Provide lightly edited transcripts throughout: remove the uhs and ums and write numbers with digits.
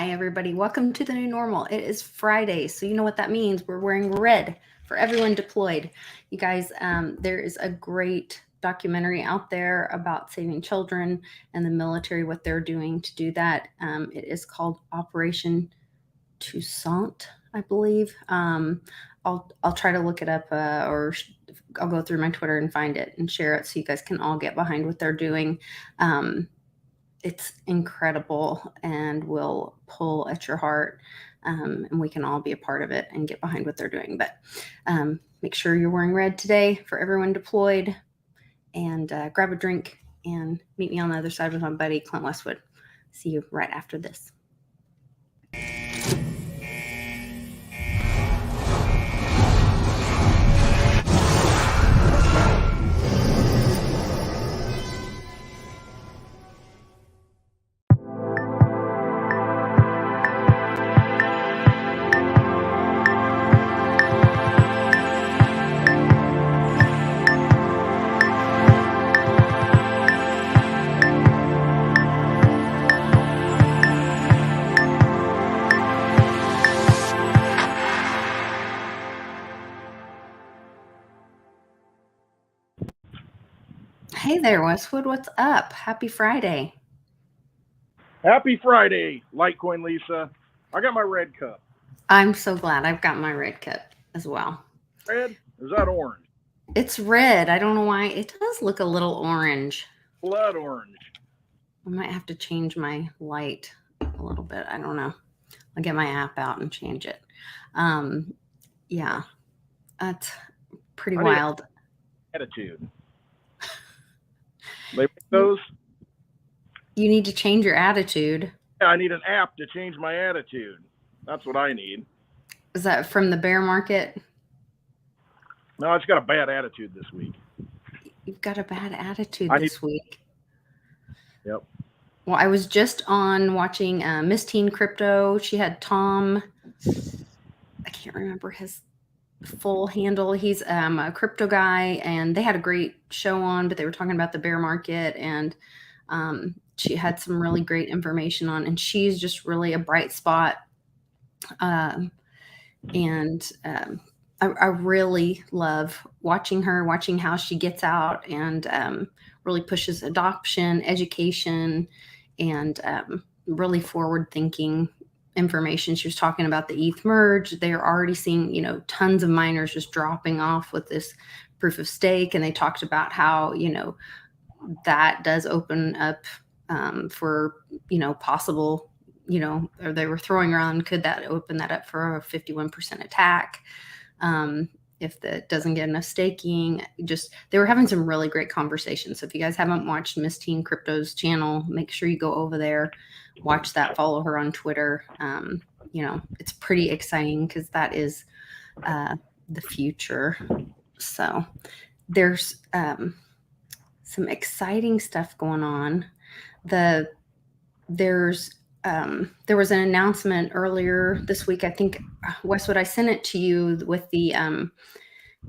Hi, everybody. Welcome to the new normal. It is Friday, so you know what that means. We're wearing red for everyone deployed. You guys, there is a great documentary out there about saving children and the military, what they're doing to do that. It is called Operation Toussaint, I believe. I'll try to look it up, or I'll go through my Twitter and find it and share it so you guys can all get behind what they're doing. It's incredible and will pull at your heart, and we can all be a part of it and get behind what they're doing. But make sure you're wearing red today for everyone deployed, and grab a drink and meet me on the other side with my buddy Clint Westwood. See you right after this. Hey there, Westwood. What's up? Happy Friday. Happy Friday, Litecoin Lisa. I got my red cup. I'm so glad I've got my red cup as well. Red? Is that orange? It's red. I don't know why. It does look a little orange. Blood orange. I might have to change my light a little bit. I don't know. I'll get my app out and change it. Yeah, that's pretty wild. Attitude. They make those? You need to change your attitude. Yeah, I need an app to change my attitude. That's what I need. Is that from the bear market? No, it's got a bad attitude this week. You've got a bad attitude this week. Yep. Well, I was just on watching Miss Teen Crypto. She had Tom. I can't remember his full handle. He's a crypto guy, and they had a great show on, but they were talking about the bear market, and she had some really great information on, and she's just really a bright spot. I really love watching her, watching how she gets out and really pushes adoption, education, and really forward-thinking information. She was talking about the ETH merge. They're already seeing, tons of miners just dropping off with this proof of stake. And they talked about how, that does open up for, possible, or they were throwing around, could that open that up for a 51% attack? If that doesn't get enough staking. They were having some really great conversations. So if you guys haven't watched Miss Teen Crypto's channel, make sure you go over there, watch that, follow her on Twitter. It's pretty exciting because that is the future. So there's some exciting stuff going on. There was an announcement earlier this week. I think, Westwood, I sent it to you with the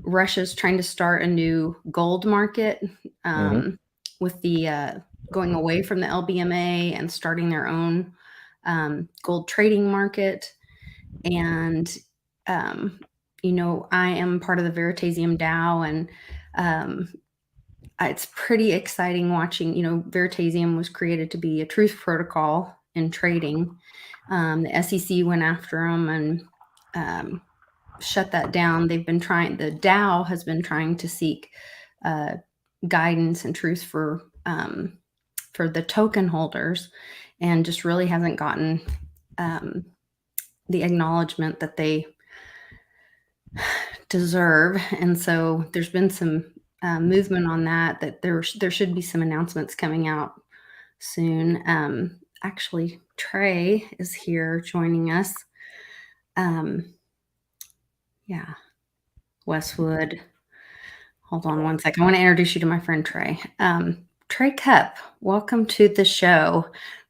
Russia's trying to start a new gold market with the going away from the LBMA and starting their own gold trading market. And, I am part of the Veritasium DAO, and it's pretty exciting watching, Veritasium was created to be a truth protocol in trading. The SEC went after them and shut that down. The DAO has been trying to seek guidance and truth for the token holders, and just really hasn't gotten the acknowledgement that they deserve. And so there's been some movement on that there should be some announcements coming out soon. Actually, Trey is here joining us. Yeah, Westwood. Hold on one second. I want to introduce you to my friend Trey. Trey Cup, welcome to the show.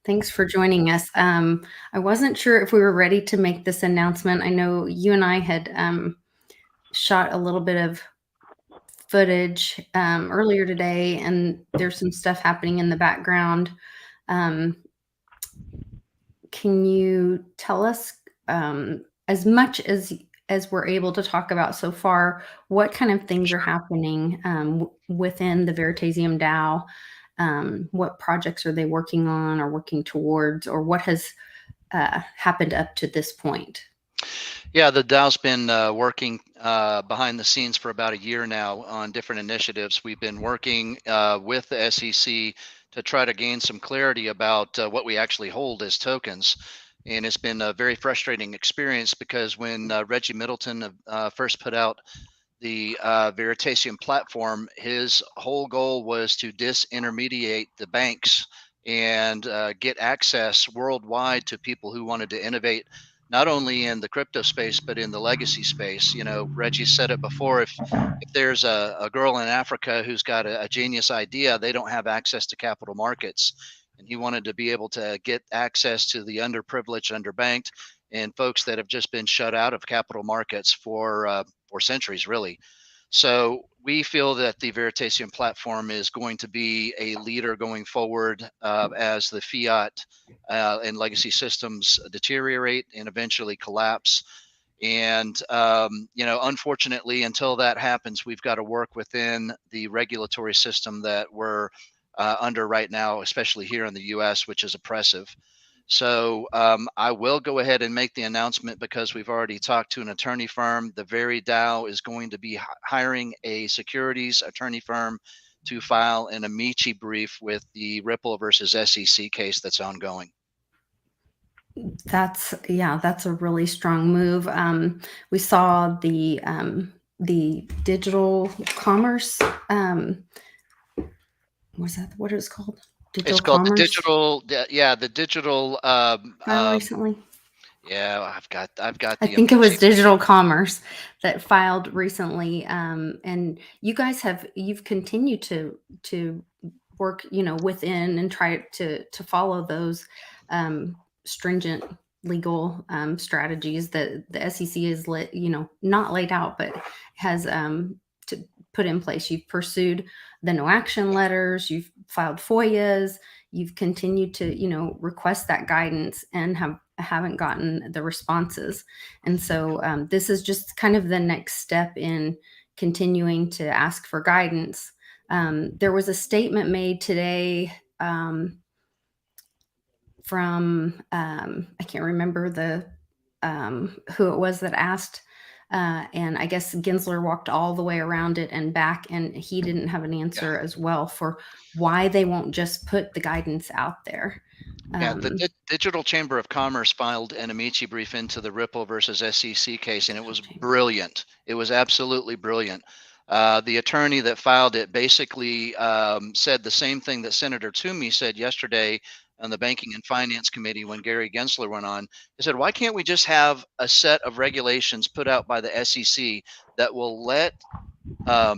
Thanks for joining us. I wasn't sure if we were ready to make this announcement. I know you and I had shot a little bit of footage earlier today, and there's some stuff happening in the background. can you tell us, as much as we're able to talk about so far, what kind of things are happening within the Veritasium DAO? What projects are they working on or working towards, or what has happened up to this point? Yeah, the DAO's been working behind the scenes for about a year now on different initiatives. We've been working with the SEC to try to gain some clarity about what we actually hold as tokens. And it's been a very frustrating experience because when Reggie Middleton first put out the Veritasium platform, his whole goal was to disintermediate the banks and get access worldwide to people who wanted to innovate, not only in the crypto space but in the legacy space. You know, Reggie said it before: if there's a girl in Africa who's got a genius idea, they don't have access to capital markets, and he wanted to be able to get access to the underprivileged, underbanked, and folks that have just been shut out of capital markets for centuries, really. So we feel that the Veritasium platform is going to be a leader going forward as the fiat and legacy systems deteriorate and eventually collapse. And, you know, unfortunately, until that happens, we've got to work within the regulatory system that we're under right now, especially here in the US, which is oppressive. So I will go ahead and make the announcement because we've already talked to an attorney firm. The very DAO is going to be hiring a securities attorney firm to file an amici brief with the Ripple versus SEC case that's ongoing. That's a really strong move. We saw the digital commerce. Was that what it was called? Digital It's called the commerce digital, the digital. recently. Yeah, I've got I the think it was amici. Digital Commerce that filed recently, and you guys you've continued to work, within and try to follow those stringent legal strategies that the SEC is not laid out, but has to put in place. You've pursued the no action letters, you've filed FOIAs, you've continued to request that guidance and haven't gotten the responses. And so this is just kind of the next step in continuing to ask for guidance. There was a statement made today from I can't remember who it was that asked, and I guess Gensler walked all the way around it and back, and he didn't have an answer as well for why they won't just put the guidance out there. Yeah, the Digital Chamber of Commerce filed an amici brief into the Ripple versus SEC case, and it was brilliant. It was absolutely brilliant. The attorney that filed it basically said the same thing that Senator Toomey said yesterday on the Banking and Finance Committee when Gary Gensler went on. He said, why can't we just have a set of regulations put out by the SEC that will let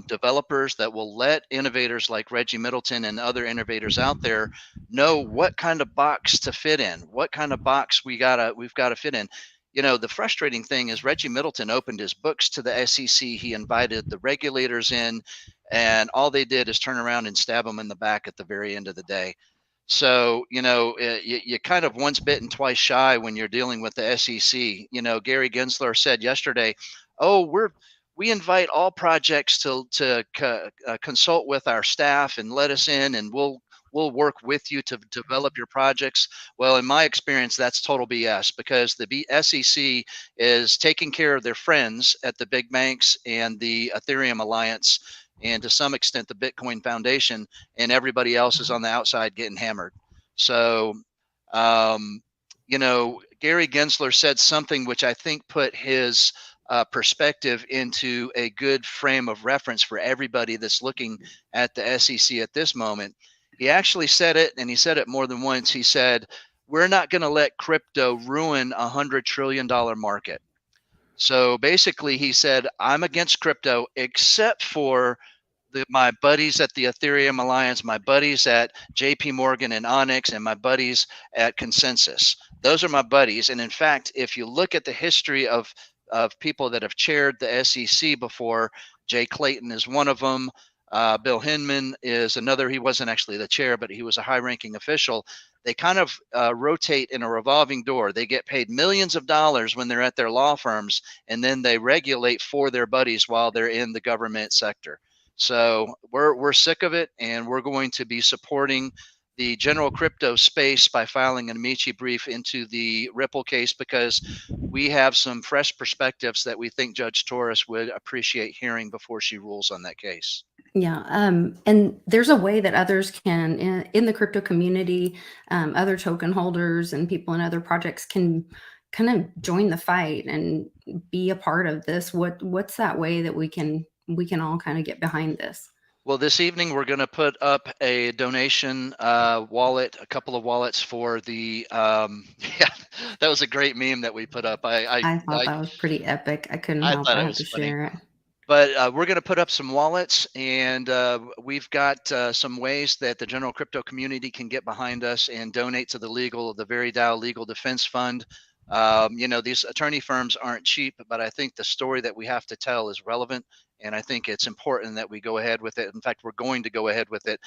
developers, that will let innovators like Reggie Middleton and other innovators out there know what kind of box to fit in, what kind of box we've got to fit in. You know, the frustrating thing is Reggie Middleton opened his books to the SEC. He invited the regulators in, and all they did is turn around and stab them in the back at the very end of the day. So, you know, you kind of once bitten, twice shy when you're dealing with the SEC. You know, Gary Gensler said yesterday, oh, we invite all projects to consult with our staff and let us in, and we'll work with you to develop your projects. Well, in my experience, that's total BS, because the SEC is taking care of their friends at the big banks and the Ethereum Alliance, and to some extent the Bitcoin Foundation, and everybody else is on the outside getting hammered. So, you know, Gary Gensler said something which I think put his perspective into a good frame of reference for everybody that's looking at the SEC at this moment. He actually said it, and he said it more than once. He said, we're not going to let crypto ruin $100 trillion market. So basically he said, I'm against crypto except for my buddies at the Ethereum Alliance, my buddies at JP Morgan and Onyx, and my buddies at Consensus. Those are my buddies. And in fact, if you look at the history of people that have chaired the SEC before, Jay Clayton is one of them. Bill Hinman is another. He wasn't actually the chair, but he was a high-ranking official. They kind of rotate in a revolving door. They get paid millions of dollars when they're at their law firms, and then they regulate for their buddies while they're in the government sector. So we're sick of it, and we're going to be supporting the general crypto space by filing an amici brief into the Ripple case, because we have some fresh perspectives that we think Judge Torres would appreciate hearing before she rules on that case. Yeah. And there's a way that others can, in the crypto community, other token holders and people in other projects can kind of join the fight and be a part of this. What's that way that we can all kind of get behind this? Well, this evening we're going to put up a donation wallet, a couple of wallets for the. Yeah, that was a great meme that we put up. I thought that was pretty epic. I couldn't help thought but it have was to funny. share it. But we're going to put up some wallets, and we've got some ways that the general crypto community can get behind us and donate to the Very Dow Legal Defense Fund. These attorney firms aren't cheap, but I think the story that we have to tell is relevant, and I think it's important that we go ahead with it. In fact, we're going to go ahead with it.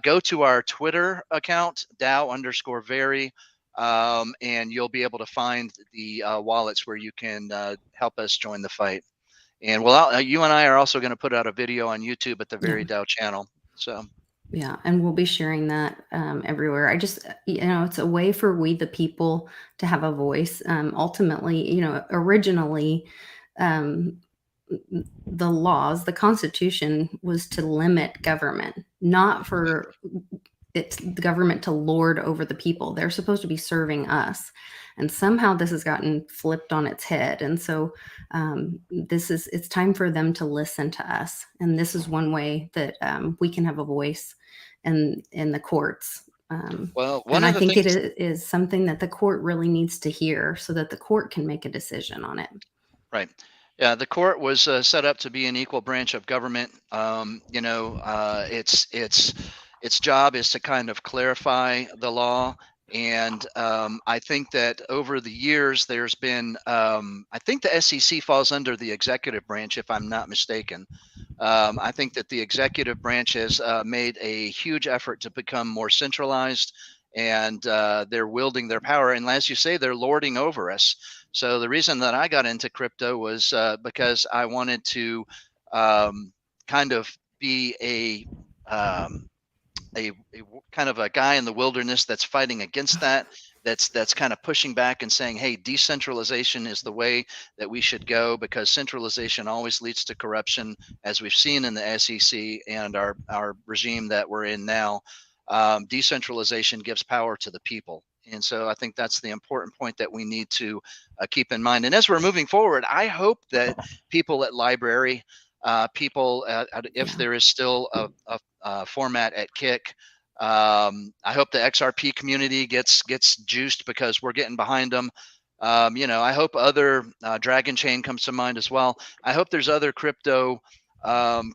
Go to our Twitter account, Dow_Very, and you'll be able to find the wallets where you can help us join the fight. And you and I are also going to put out a video on YouTube at the Very Dow channel. So. Yeah, and we'll be sharing that everywhere. I just, it's a way for we the people to have a voice. Ultimately, originally, the laws, the Constitution was to limit government, not for it's the government to lord over the people. They're supposed to be serving us. And somehow this has gotten flipped on its head. And so it's time for them to listen to us. And this is one way that we can have a voice in the courts. And I think it is something that the court really needs to hear so that the court can make a decision on it. Right. Yeah, the court was set up to be an equal branch of government. Its job is to kind of clarify the law. And I think that over the years, there's been, I think the SEC falls under the executive branch, if I'm not mistaken. I think that the executive branch has made a huge effort to become more centralized, and they're wielding their power. And as you say, they're lording over us. So the reason that I got into crypto was because I wanted to kind of be a kind of a guy in the wilderness that's fighting against that, that's kind of pushing back and saying, hey, decentralization is the way that we should go, because centralization always leads to corruption, as we've seen in the SEC and our regime that we're in now. Decentralization gives power to the people. And so I think that's the important point that we need to keep in mind. And as we're moving forward, I hope that people at Library, if there is still a format at Kick, I hope the XRP community gets juiced, because we're getting behind them. I hope other Dragon Chain comes to mind as well. I hope there's other crypto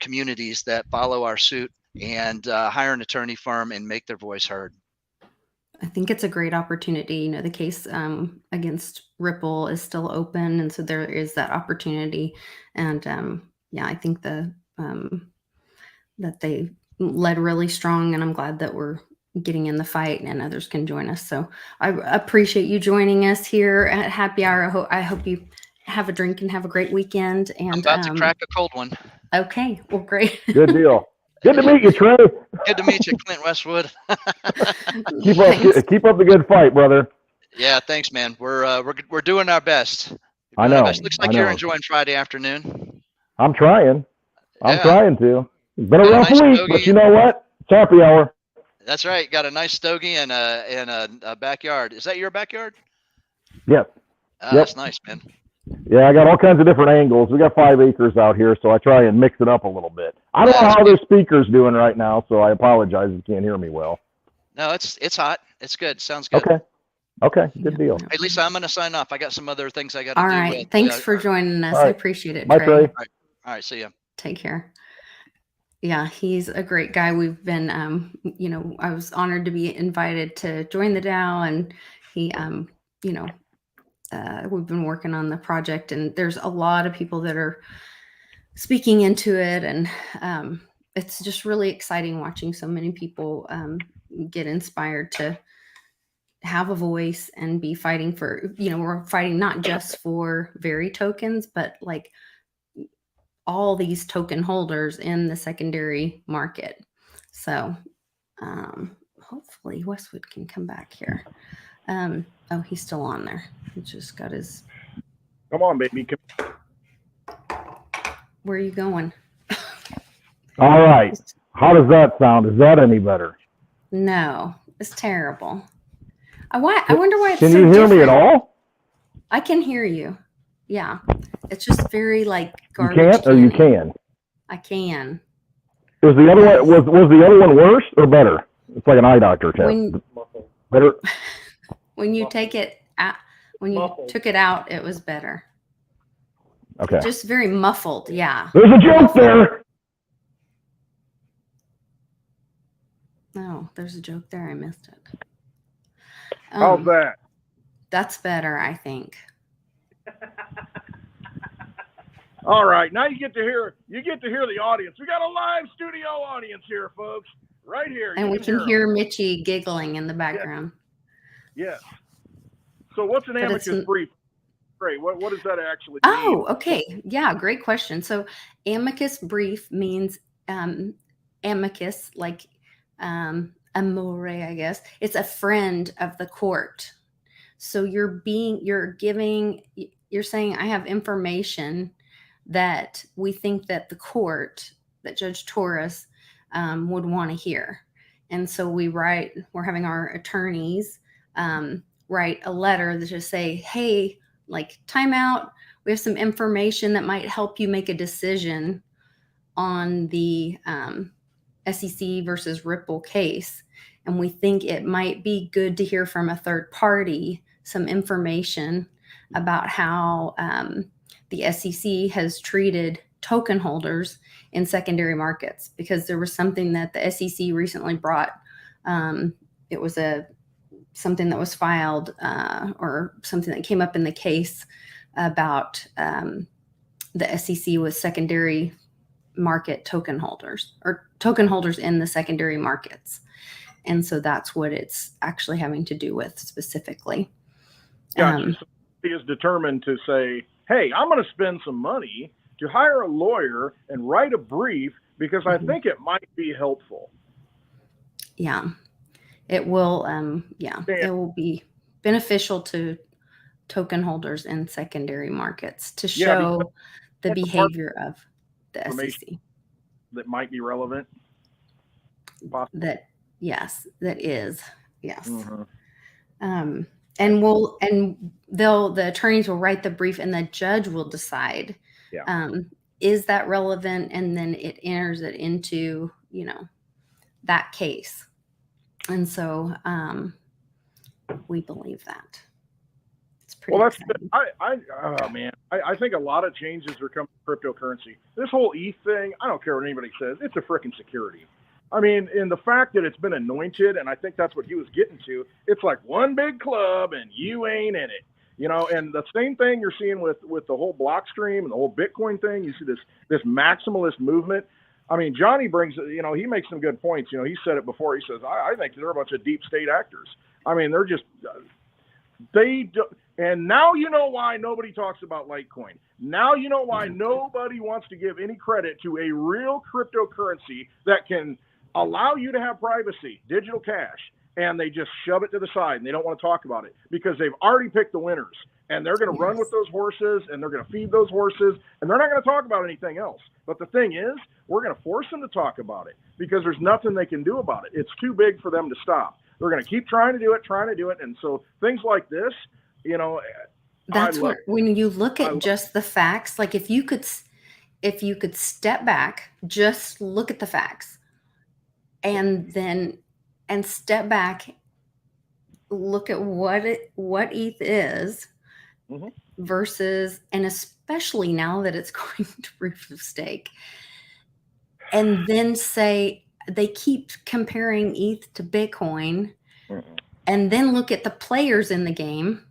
communities that follow our suit and hire an attorney firm and make their voice heard. I think it's a great opportunity. The case against Ripple is still open, and so there is that opportunity. And I think that they led really strong, and I'm glad that we're getting in the fight and others can join us. So I appreciate you joining us here at Happy Hour. I hope you have a drink and have a great weekend. And I'm about to crack a cold one. Okay, well, great. Good deal. Good to meet you, Trey. Good to meet you, Clint Westwood. Keep up the good fight, brother. Yeah, thanks, man. We're doing our best. I know. Looks like you're enjoying Friday afternoon. I'm trying. I'm trying to. It's been a rough week, but you know what? It's happy hour. That's right. Got a nice stogie and a backyard. Is that your backyard? Yes. Yep. That's nice, man. Yeah, I got all kinds of different angles. We got 5 acres out here, so I try and mix it up a little bit. I don't know how their speaker's doing right now, so I apologize if you can't hear me well. No, it's hot. It's good. Sounds good. Okay. Good deal. Hey, Lisa, I'm going to sign off. I got some other things I got to do. All right. Thanks for joining us. I appreciate it, Bye, Trey. All right. See ya. Take care. Yeah, he's a great guy. We've been, I was honored to be invited to join the Dow, and he, we've been working on the project, and there's a lot of people that are speaking into it, and it's just really exciting watching so many people get inspired to have a voice and be fighting for, we're fighting not just for Very tokens, but like all these token holders in the secondary market. So hopefully Westwood can come back here. Oh, he's still on there. He just got his. Come on, baby. Where are you going? All right. How does that sound? Is that any better? No, it's terrible. I wonder why it's Can so you hear different. me at all? I can hear you. Yeah. It's just very like garbage. You can't, or you can? I can. Was the other one was the other one worse or better? It's like an eye doctor test. Better. When you take it out, when you took it out, it was better. Okay. Just very muffled. Yeah. There's a joke there. Oh, there's a joke there. I missed it. How's that? That's better, I think. All right, now you get to hear the audience. We got a live studio audience here, folks, right here. And we can hear Mitchie giggling in the background. Yes. So what's an amicus brief? Great. What does that actually mean? Oh, okay. Yeah, great question. So amicus brief means amicus, like amore, I guess. It's a friend of the court. So you're saying I have information that we think that the court, that Judge Torres would want to hear. And so we're having our attorneys write a letter that just say, hey, like timeout, we have some information that might help you make a decision on the SEC versus Ripple case. And we think it might be good to hear from a third party some information about how the SEC has treated token holders in secondary markets, because there was something that the SEC recently brought. It was something that was filed or something that came up in the case about the SEC with secondary market token holders, or token holders in the secondary markets. And so that's what it's actually having to do with specifically. Gotcha. So he is determined to say, hey, I'm going to spend some money to hire a lawyer and write a brief because I think it might be helpful. Yeah, it will. It will be beneficial to token holders in secondary markets to show the behavior of the SEC. That might be relevant. Possibly. That is. Yes. Mm-hmm. The attorneys will write the brief and the judge will decide, is that relevant? And then it enters it into, that case. And so we believe that. It's pretty exciting. I think a lot of changes are coming to cryptocurrency. This whole ETH thing, I don't care what anybody says, it's a freaking security. I mean, in the fact that it's been anointed, and I think that's what he was getting to, it's like one big club and you ain't in it. And the same thing you're seeing with the whole Blockstream and the whole Bitcoin thing. You see this maximalist movement. I mean, Johnny brings, he makes some good points. He said it before. He says, I think they're a bunch of deep state actors. I mean, they're just, and now you know why nobody talks about Litecoin. Now you know why nobody wants to give any credit to a real cryptocurrency that can allow you to have privacy, digital cash, and they just shove it to the side and they don't want to talk about it because they've already picked the winners and they're going to run with those horses and they're going to feed those horses and they're not going to talk about anything else. But the thing is, we're going to force them to talk about it because there's nothing they can do about it. It's too big for them to stop. They're going to keep trying to do it. And so things like this, that's what, when you look at just the facts, like if you could step back, just look at the facts. And step back, look at what ETH is versus, and especially now that it's going to proof of stake, and then say they keep comparing ETH to Bitcoin, and then look at the players in the game.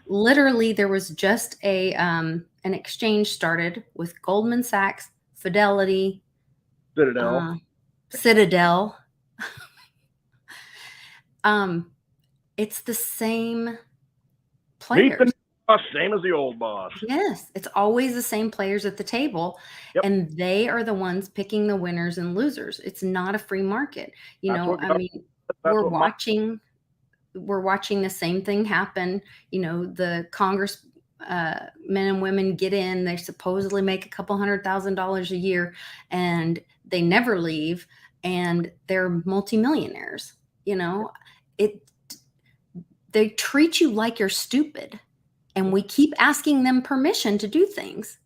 Literally, there was just an exchange started with Goldman Sachs, Fidelity, Citadel. Citadel. It's the same Meet players. the new boss, same as the old boss. Yes, it's always the same players at the table, Yep. and they are the ones picking the winners and losers. It's not a free market. You That's know, what I gov- mean, That's we're what watching the same thing happen. You know, the Congress men and women get in, they supposedly make a couple $100,000 a year, and they never leave, and they're multimillionaires. You know, they treat you like you're stupid, and we keep asking them permission to do things.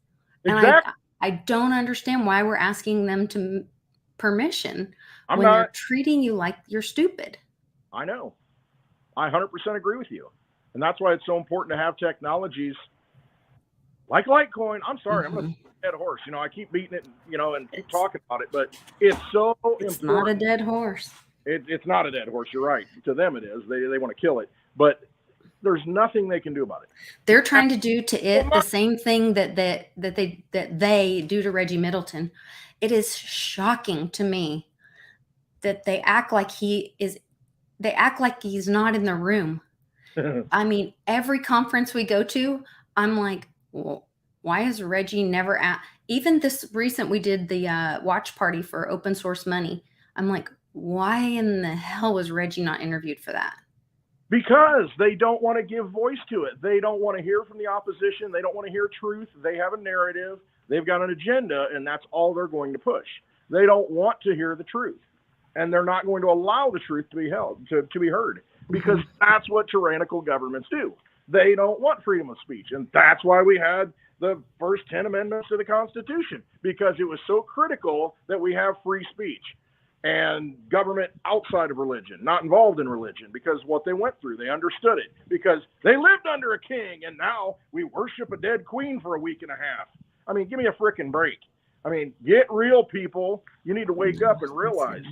Exactly. And I don't understand why we're asking them to permission when they're treating you like you're stupid. I know. I 100% agree with you. And that's why it's so important to have technologies like Litecoin. I'm sorry, I'm going to dead horse. You know, I keep beating it, you know, and keep talking about it, but it's so It's important. not a dead horse. It's not a dead horse. You're right. To them, it is. They want to kill it, but there's nothing they can do about it. They're trying to do to it the same thing that they do to Reggie Middleton. It is shocking to me that they act like he's not in the room. I mean, every conference we go to, I'm like, well, why is Reggie never at? Even this recent, we did the watch party for open source money. I'm like, why in the hell was Reggie not interviewed for that? Because they don't want to give voice to it. They don't want to hear from the opposition. They don't want to hear truth. They have a narrative. They've got an agenda, and that's all they're going to push. They don't want to hear the truth, and they're not going to allow the truth to be heard, because that's what tyrannical governments do. They don't want freedom of speech, and that's why we had the first 10 amendments to the Constitution, because it was so critical that we have free speech and government outside of religion, not involved in religion, because what they went through, they understood it, because they lived under a king, and now we worship a dead queen for a week and a half. I mean, give me a frickin' break. I mean, get real, people. You need to wake up and realize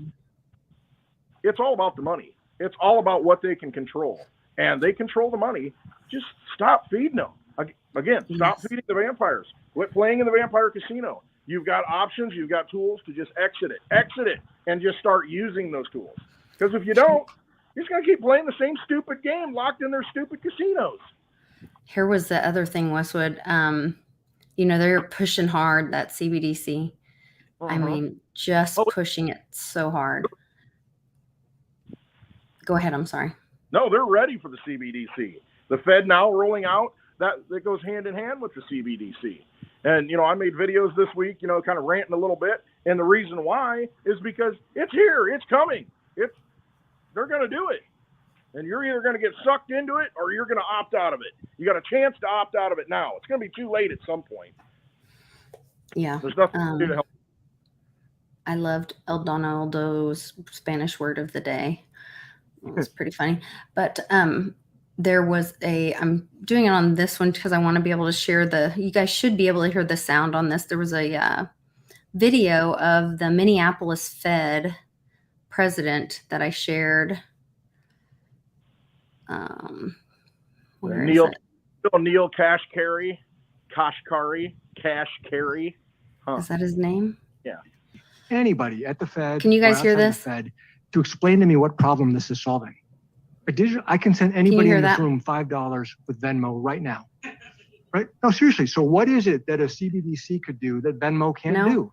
it's all about the money. It's all about what they can control, and they control the money. Just stop feeding them. Again, stop feeding the vampires. Quit playing in the vampire casino. You've got options. You've got tools to just exit it, and just start using those tools. Because if you don't, you're just going to keep playing the same stupid game locked in their stupid casinos. Here was the other thing, Westwood. You know, they're pushing hard, that CBDC. I mean, just pushing it so hard. Go ahead. I'm sorry. No, they're ready for the CBDC. The Fed now rolling out, that goes hand in hand with the CBDC. And, you know, I made videos this week, you know, kind of ranting a little bit. And the reason why is because it's here. It's coming. They're going to do it. And you're either going to get sucked into it or you're going to opt out of it. You got a chance to opt out of it now. It's going to be too late at some point. Yeah. There's nothing to do to help. I loved El Donaldo's Spanish word of the day. It was pretty funny. But there was I'm doing it on this one because I want to be able to share you guys should be able to hear the sound on this. There was a video of the Minneapolis Fed president that I shared. Where is it? Neil Kashkari. Huh. Is that his name? Yeah. Anybody at the Fed. Can you guys hear this? Fed, to explain to me what problem this is solving. I can send anybody in this room $5 with Venmo right now. Right? No, seriously. So what is it that a CBDC could do that Venmo can't do?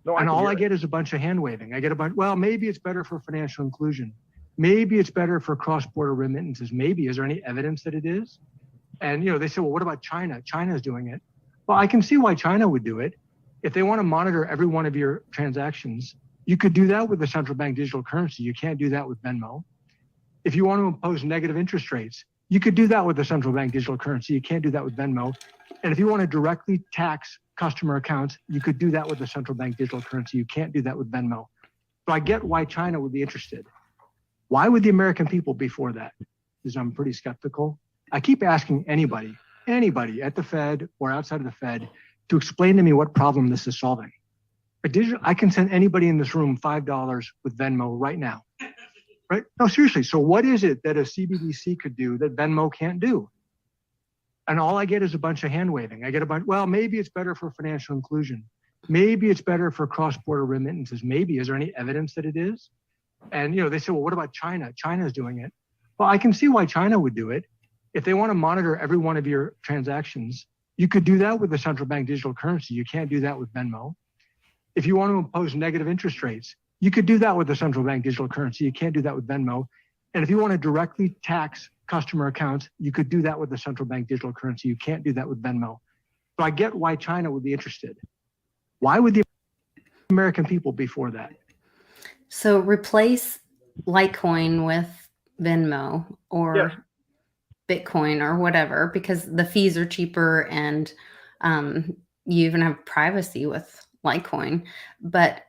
No, and all I get is a bunch of hand waving. I get well, maybe it's better for financial inclusion. Maybe it's better for cross-border remittances. Maybe. Is there any evidence that it is? And, you know, they say, well, what about China? China's doing it. Well, I can see why China would do it. If they want to monitor every one of your transactions, you could do that with the central bank digital currency. You can't do that with Venmo. If you want to impose negative interest rates, you could do that with the central bank digital currency. You can't do that with Venmo. And if you want to directly tax customer accounts, you could do that with the central bank digital currency. You can't do that with Venmo. So I get why China would be interested. Why would the American people be for that? Because I'm pretty skeptical. I keep asking anybody at the Fed or outside of the Fed to explain to me what problem this is solving. I can send anybody in this room $5 with Venmo right now. Right? No, seriously. So what is it that a CBDC could do that Venmo can't do? And all I get is a bunch of hand waving. I get well, maybe it's better for financial inclusion. Maybe it's better for cross-border remittances. Maybe. Is there any evidence that it is? And, they say, well, what about China? China's doing it. Well, I can see why China would do it. If they want to monitor every one of your transactions, you could do that with the central bank digital currency. You can't do that with Venmo. If you want to impose negative interest rates, you could do that with the central bank digital currency. You can't do that with Venmo. And if you want to directly tax customer accounts, you could do that with the central bank digital currency. You can't do that with Venmo. So I get why China would be interested. Why would the American people be for that? So replace Litecoin with Venmo or Bitcoin or whatever, because the fees are cheaper and you even have privacy with Litecoin. But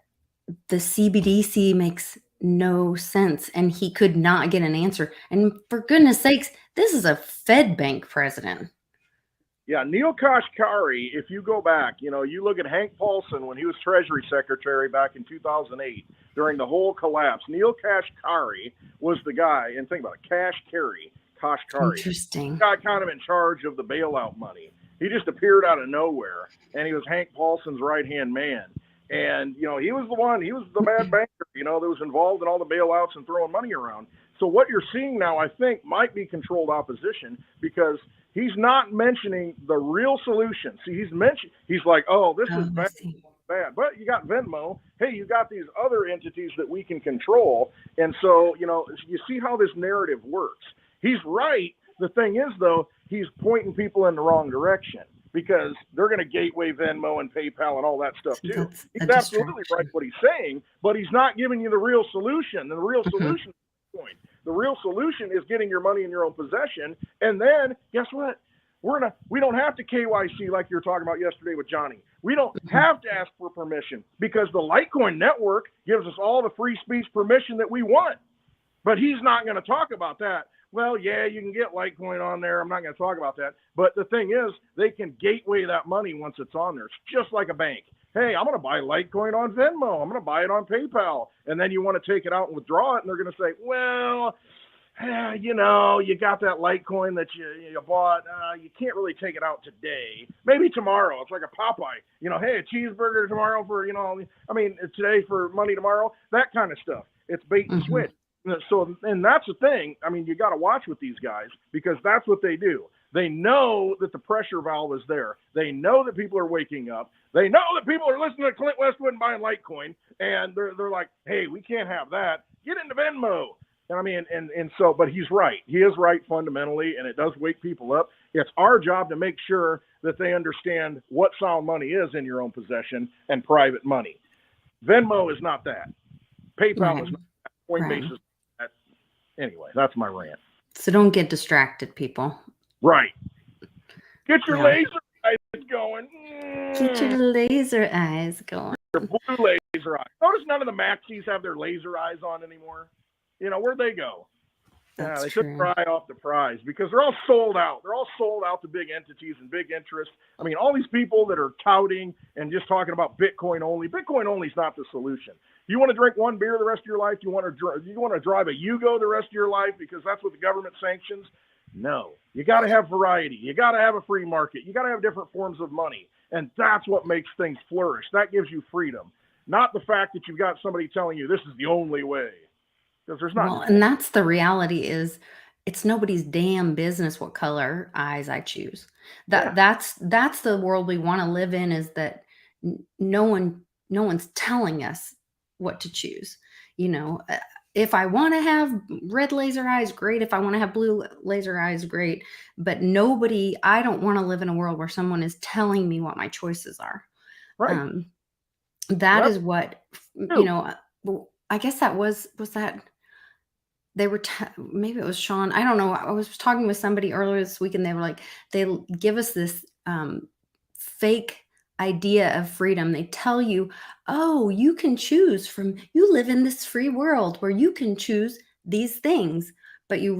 the CBDC makes no sense, and he could not get an answer. And for goodness sakes, this is a Fed bank president. Yeah, Neil Kashkari, if you go back, you look at Hank Paulson when he was Treasury Secretary back in 2008 during the whole collapse. Neil Kashkari was the guy, and think about it, Kashkari. Interesting. He got kind of in charge of the bailout money. He just appeared out of nowhere, and he was Hank Paulson's right-hand man. And, he was the bad banker, that was involved in all the bailouts and throwing money around. So what you're seeing now, I think, might be controlled opposition, because he's not mentioning the real solution. See, he's like, oh, this is bad. But you got Venmo. Hey, you got these other entities that we can control. And so, you see how this narrative works. He's right. The thing is, though, he's pointing people in the wrong direction, because they're going to gateway Venmo and PayPal and all that stuff too. He's absolutely right what he's saying, but he's not giving you the real solution. And the real solution is Bitcoin. The real solution is getting your money in your own possession. And then guess what? We don't have to KYC like you were talking about yesterday with Johnny. We don't have to ask for permission, because the Litecoin network gives us all the free speech permission that we want. But he's not going to talk about that. Well, yeah, you can get Litecoin on there. I'm not going to talk about that. But the thing is, they can gateway that money once it's on there. It's just like a bank. Hey, I'm going to buy Litecoin on Venmo. I'm going to buy it on PayPal. And then you want to take it out and withdraw it, and they're going to say, well, you got that Litecoin that you bought. You can't really take it out today. Maybe tomorrow. It's like a Popeye. Hey, a cheeseburger tomorrow for, today for money tomorrow. That kind of stuff. It's bait and switch. So, and that's the thing. You got to watch with these guys, because that's what they do. They know that the pressure valve is there. They know that people are waking up. They know that people are listening to Clint Westwood and buying Litecoin, and they're like, hey, we can't have that. Get into Venmo. And so, but he's right. He is right fundamentally, and it does wake people up. It's our job to make sure that they understand what sound money is in your own possession and private money. Venmo is not that. PayPal is not that. Coinbase is. Anyway, that's my rant. So don't get distracted, people. Right. Get your laser eyes going. Get your laser eyes going. Your blue laser eyes. Notice none of the maxis have their laser eyes on anymore. Where'd they go? They took their eye off the prize, because they're all sold out. They're all sold out to big entities and big interests. All these people that are touting and just talking about Bitcoin only. Bitcoin only is not the solution. You want to drink one beer the rest of your life? You want to drive a Yugo the rest of your life because that's what the government sanctions? No. You got to have variety. You got to have a free market. You got to have different forms of money. And that's what makes things flourish. That gives you freedom, not the fact that you've got somebody telling you this is the only way. Because there's not. Well, and that's the reality, is it's nobody's damn business what color eyes I choose. That's the world we want to live in, is that no one's telling us what to choose. If I want to have red laser eyes, great. If I want to have blue laser eyes, great. But I don't want to live in a world where someone is telling me what my choices are. Right. That is what, I guess that was that they were, maybe it was Sean. I don't know. I was talking with somebody earlier this week, and they were like, they give us this fake idea of freedom. They tell you, oh, you live in this free world where you can choose these things, but you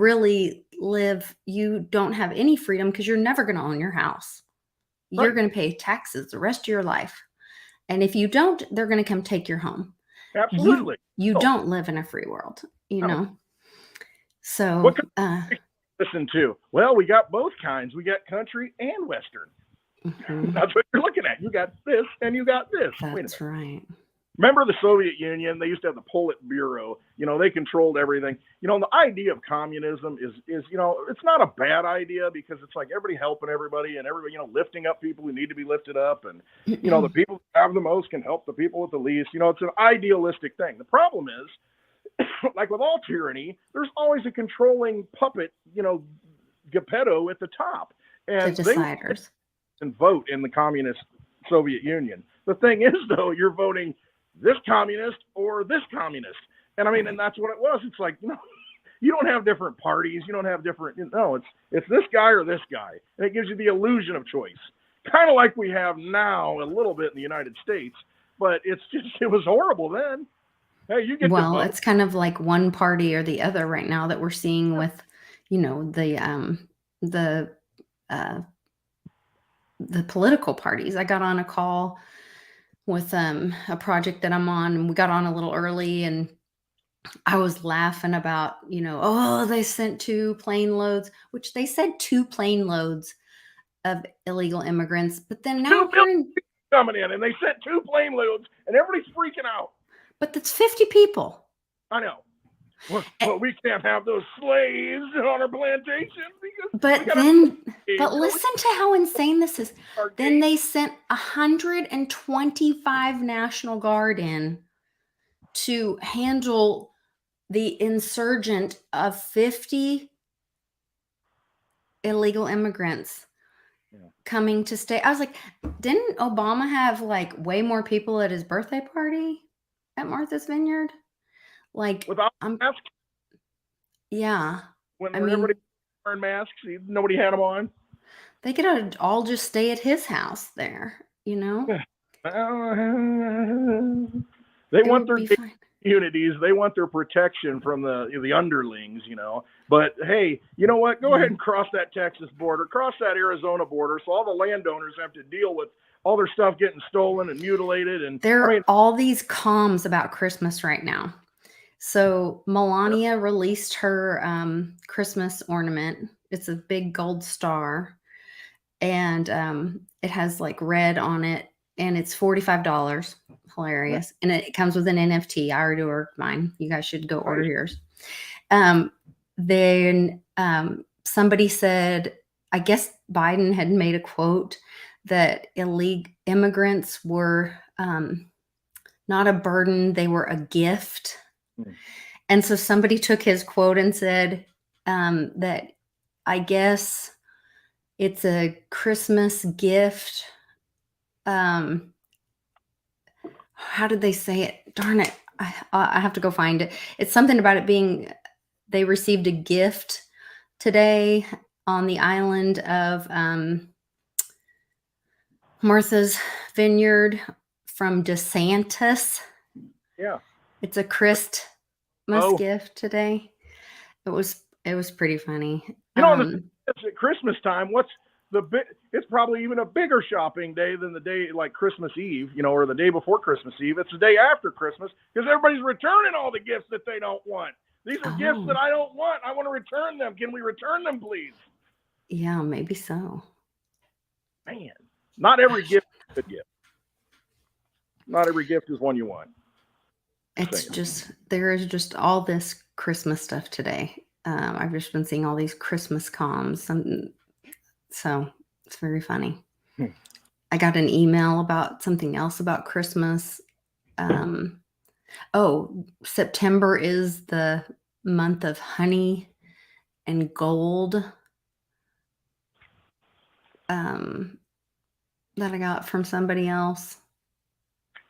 don't have any freedom, because you're never going to own your house. You're going to pay taxes the rest of your life. And if you don't, they're going to come take your home. Absolutely. You don't live in a free world, know? So what listen to? Well, we got both kinds. We got country and Western. Mhm. That's what you're looking at. You got this and you got this. Wait a That's minute. right. Remember the Soviet Union? They used to have the Politburo. They controlled everything. The idea of communism is it's not a bad idea, because it's like everybody helping everybody and everybody, lifting up people who need to be lifted up. And, the people who have the most can help the people with the least. It's an idealistic thing. The problem is, like with all tyranny, there's always a controlling puppet, Geppetto at the top. The And they deciders. and vote in the communist Soviet Union. The thing is, though, you're voting this communist or this communist. And I mean, and that's what it was. It's like, you don't have different parties. You don't have different, it's this guy or this guy. And it gives you the illusion of choice. Kind of like we have now a little bit in the United States, but it was horrible then. Hey, you get Well, it's kind of like one party or the other right now that we're seeing with, the political parties. I got on a call with a project that I'm on, and we got on a little early, and I was laughing about, they sent 2 plane loads, which they said 2 plane loads of illegal immigrants, but then now coming in, and they sent 2 plane loads, and everybody's freaking out. but that's 50 people. I know. Well, we can't have those slaves on our plantation because. But listen to how insane this is. Then they sent 125 National Guard in to handle the insurgent of 50 illegal immigrants coming to stay. I was like, didn't Obama have like way more people at his birthday party at Martha's Vineyard? Like, without masks? Yeah. When everybody wearing masks, nobody had them on. They could all just stay at his house there, They want their communities. They want their protection from the underlings, But hey, you know what? Go ahead and cross that Texas border, cross that Arizona border, so all the landowners have to deal with all their stuff getting stolen and mutilated. And there are all these comms about Christmas right now. So Melania released her Christmas ornament. It's a big gold star, and it has like red on it, and it's $45. Hilarious. And it comes with an NFT. I already ordered mine. You guys should go order yours. Then somebody said, I guess Biden had made a quote that illegal immigrants were not a burden, they were a gift. And so somebody took his quote and said that I guess it's a Christmas gift. How did they say it? Darn it. I have to go find it. It's something about it being, they received a gift today on the island of Martha's Vineyard from DeSantis. Yeah. It's a Christmas gift today. It was pretty funny. It's at Christmas time. It's probably even a bigger shopping day than the day like Christmas Eve, or the day before Christmas Eve. It's the day after Christmas because everybody's returning all the gifts that they don't want. These are gifts that I don't want. I want to return them. Can we return them, please? Yeah, maybe so. Man, not every gift is a good gift. Not every gift is one you want. There is just all this Christmas stuff today. I've just been seeing all these Christmas comms. So it's very funny. I got an email about something else about Christmas. September is the month of honey and gold. That I got from somebody else.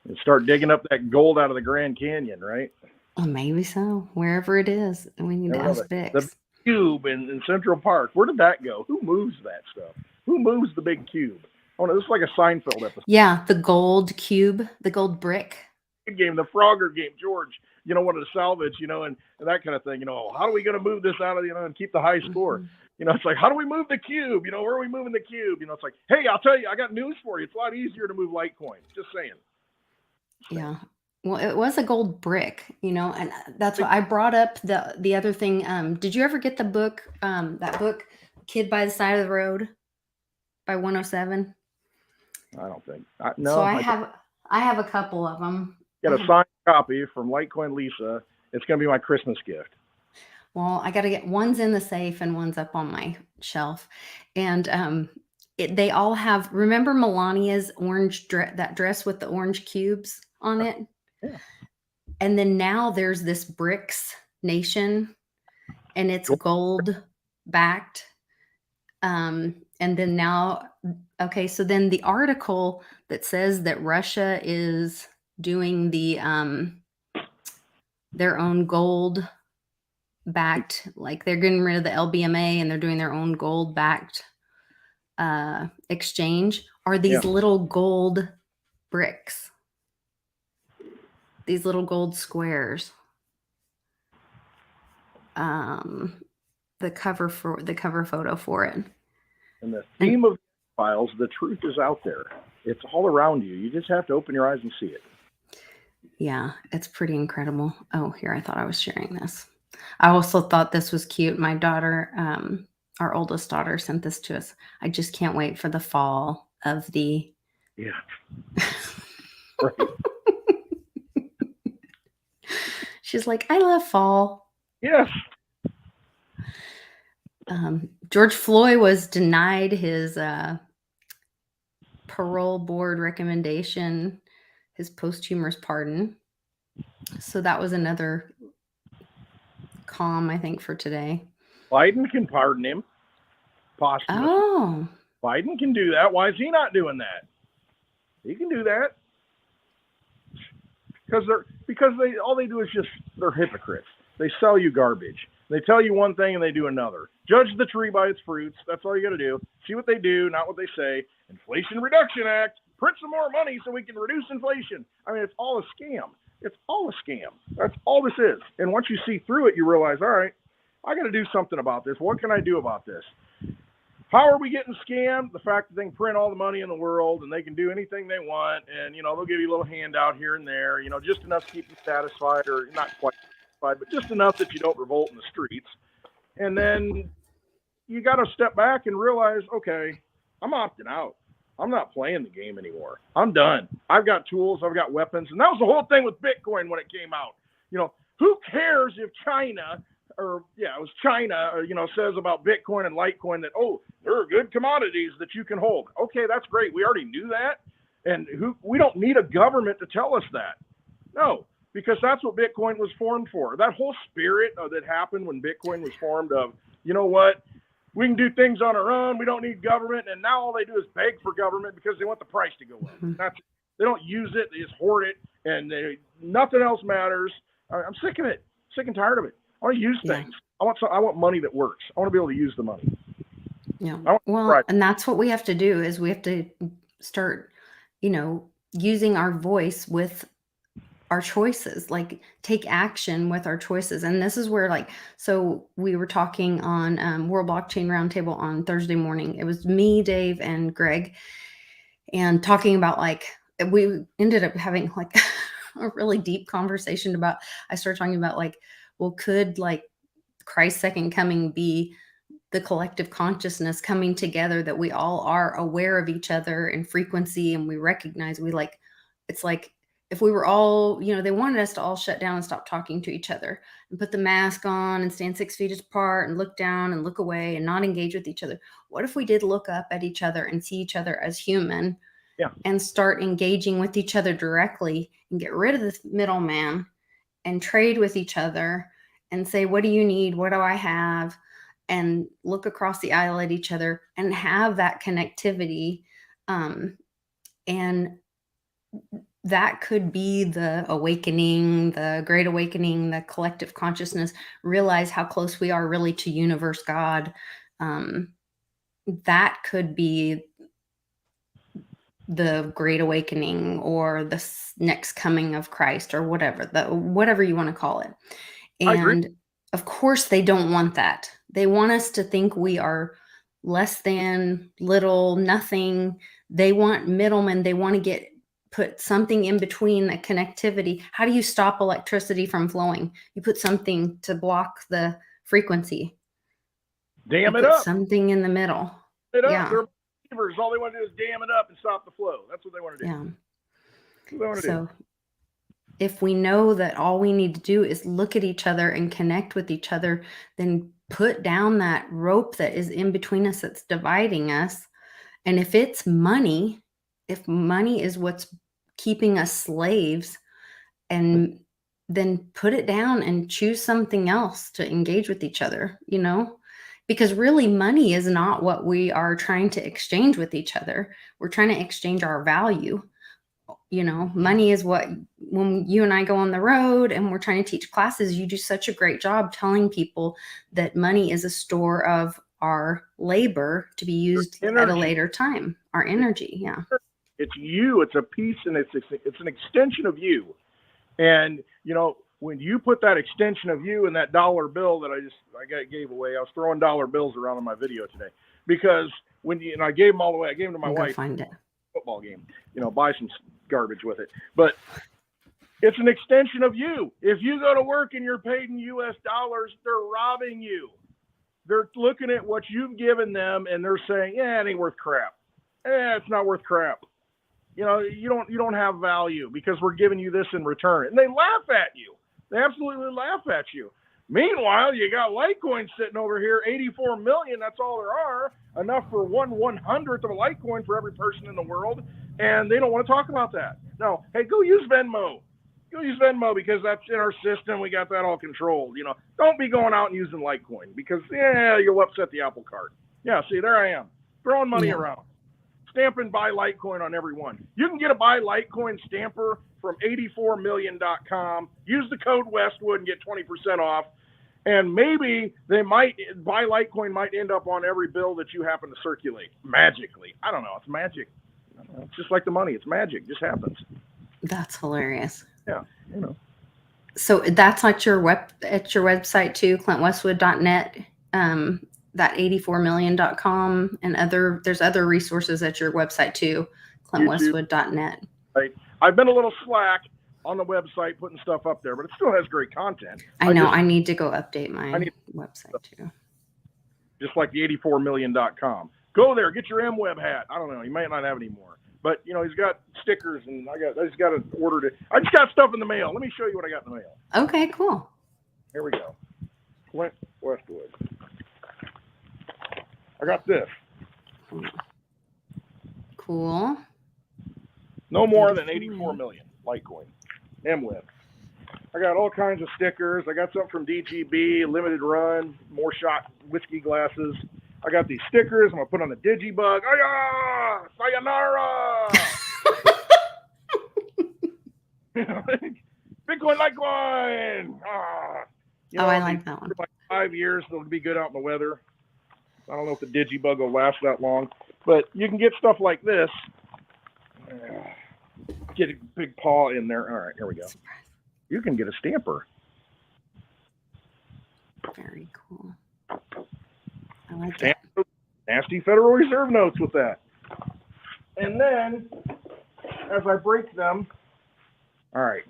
And start digging up that gold out of the Grand Canyon, right? Well, maybe so. Wherever it is, we need to ask Bix. The cube in Central Park. Where did that go? Who moves that stuff? Who moves the big cube? Oh no, this is like a Seinfeld episode. Yeah, the gold cube, the gold brick. Game, the Frogger game, George. Wanted to salvage, and that kind of thing. How are we going to move this out of and keep the high score? It's like, how do we move the cube? Where are we moving the cube? It's like, hey, I'll tell you, I got news for you. It's a lot easier to move Litecoin. Just saying. Yeah. Well, it was a gold brick, and that's what I brought up. The other thing. Did you ever get the book? That book, Kid by the Side of the Road, by 107. I don't think. So I have a couple of them. Got a signed copy from Litecoin Lisa. It's going to be my Christmas gift. Well, I got to get one's in the safe and one's up on my shelf. And they all have, remember Melania's orange that dress with the orange cubes on it? Yeah. And then now there's this BRICS nation and it's gold backed. And then now, okay, so then the article that says that Russia is doing the their own gold backed, like they're getting rid of the LBMA and they're doing their own gold backed exchange, are these little gold bricks, these little gold squares. The cover photo for it. And the theme of files, the truth is out there. It's all around you. You just have to open your eyes and see it. Yeah, it's pretty incredible. Oh, here, I thought I was sharing this. I also thought this was cute. My daughter, our oldest daughter, sent this to us. I just can't wait for the fall of the. Yeah. Right. She's like, I love fall. Yes. George Floyd was denied his parole board recommendation, his posthumous pardon. So that was another calm, I think, for today. Biden can pardon him. Posthumously. Oh. Biden can do that. Why is he not doing that? He can do that. Because all they do is they're hypocrites. They sell you garbage. They tell you one thing and they do another. Judge the tree by its fruits. That's all you got to do. See what they do, not what they say. Inflation Reduction Act. Print some more money so we can reduce inflation. I mean, it's all a scam. It's all a scam. That's all this is. And once you see through it, you realize, all right, I got to do something about this. What can I do about this? How are we getting scammed? The fact that they can print all the money in the world and they can do anything they want. And, they'll give you a little handout here and there, just enough to keep you satisfied, or not quite satisfied, but just enough that you don't revolt in the streets. And then you got to step back and realize, okay, I'm opting out. I'm not playing the game anymore. I'm done. I've got tools. I've got weapons. And that was the whole thing with Bitcoin when it came out. Who cares if China says about Bitcoin and Litecoin that, there are good commodities that you can hold. Okay, that's great. We already knew that. And we don't need a government to tell us that. No, because that's what Bitcoin was formed for. That whole spirit that happened when Bitcoin was formed of, you know what, we can do things on our own. We don't need government. And now all they do is beg for government because they want the price to go up. They don't use it. They just hoard it. And nothing else matters. I'm sick of it. Sick and tired of it. I want to use things. I want money that works. I want to be able to use the money. Yeah. Well, and that's what we have to do is we have to start, using our voice with our choices, like take action with our choices. And this is where so we were talking on World Blockchain Roundtable on Thursday morning. It was me, Dave, and Greg, and talking about we ended up having a really deep conversation about, I started talking about well, could Christ's second coming be the collective consciousness coming together, that we all are aware of each other in frequency and we recognize it's like if we were all, they wanted us to all shut down and stop talking to each other and put the mask on and stand 6 feet apart and look down and look away and not engage with each other. What if we did look up at each other and see each other as human and start engaging with each other directly and get rid of the middleman and trade with each other and say, what do you need? What do I have? And look across the aisle at each other and have that connectivity. And that could be the awakening, the great awakening, the collective consciousness, realize how close we are really to universe God. That could be the great awakening or the next coming of Christ or whatever you want to call it. And of course they don't want that. They want us to think we are less than, little, nothing. They want middlemen. They want to put something in between, the connectivity. How do you stop electricity from flowing? You put something to block the frequency. Dam it up. Something in the middle. They're beavers. All they want to do is dam it up and stop the flow. That's what they want to do. Yeah. That's what they want to So do. if we know that all we need to do is look at each other and connect with each other, then put down that rope that is in between us that's dividing us. And if it's money, if money is what's keeping us slaves, and then put it down and choose something else to engage with each other, you know, because really money is not what we are trying to exchange with each other. We're trying to exchange our value. You know, money is what, when you and I go on the road and we're trying to teach classes, you do such a great job telling people that money is a store of our labor to be used at a Energy. later time, our energy. Yeah. It's you. It's a piece, and it's an extension of you. And, you know, when you put that extension of you in that dollar bill that I gave away, I was throwing dollar bills around in my video today, because and I gave them all away. I gave them to my wife. Find it. Football game, you know, buy some garbage with it. But it's an extension of you. If you go to work and you're paid in US dollars, they're robbing you. They're looking at what you've given them and they're saying, yeah, it ain't worth crap. It's not worth crap. You know, you don't have value because we're giving you this in return. And they laugh at you. They absolutely laugh at you. Meanwhile, you got Litecoin sitting over here, 84 million. That's all there are. Enough for 1/100th of a Litecoin for every person in the world. And they don't want to talk about that. No, hey, go use Venmo. Go use Venmo because that's in our system. We got that all controlled. You know, don't be going out and using Litecoin because, you'll upset the apple cart. Yeah, see, there I am, throwing money around. Stamping buy Litecoin on every one. You can get a buy Litecoin stamper from 84million.com. Use the code Westwood and get 20% off. And maybe buy Litecoin might end up on every bill that you happen to circulate magically. I don't know. It's magic. It's just like the money. It's magic. It just happens. That's hilarious. Yeah, you know. So that's at your website too, clintwestwood.net. That 84million.com, and there's other resources at your website too, clintwestwood.net. Right. I've been a little slack on the website putting stuff up there, but it still has great content. I know. I need to go update my website too. Just like the 84million.com. Go there, get your MWeb hat. I don't know. He might not have any more. But, you know, he's got stickers, and I just got to order it. I just got stuff in the mail. Let me show you what I got in the mail. Okay, cool. Here we go. Clint Westwood. I got this. Cool. No more than 84 million Litecoin. MWeb. I got all kinds of stickers. I got some from DGB, limited run, more shot whiskey glasses. I got these stickers. I'm going to put on the Digibug. Aya! Sayonara! Bitcoin Litecoin! You know, I like that one. For like 5 years, it'll be good out in the weather. I don't know if the Digibug will last that long, but you can get stuff like this. Get a big paw in there. All right, here we go. You can get a stamper. Very cool. I like that. that. Nasty Federal Reserve notes with that. And then, as I break them, all right.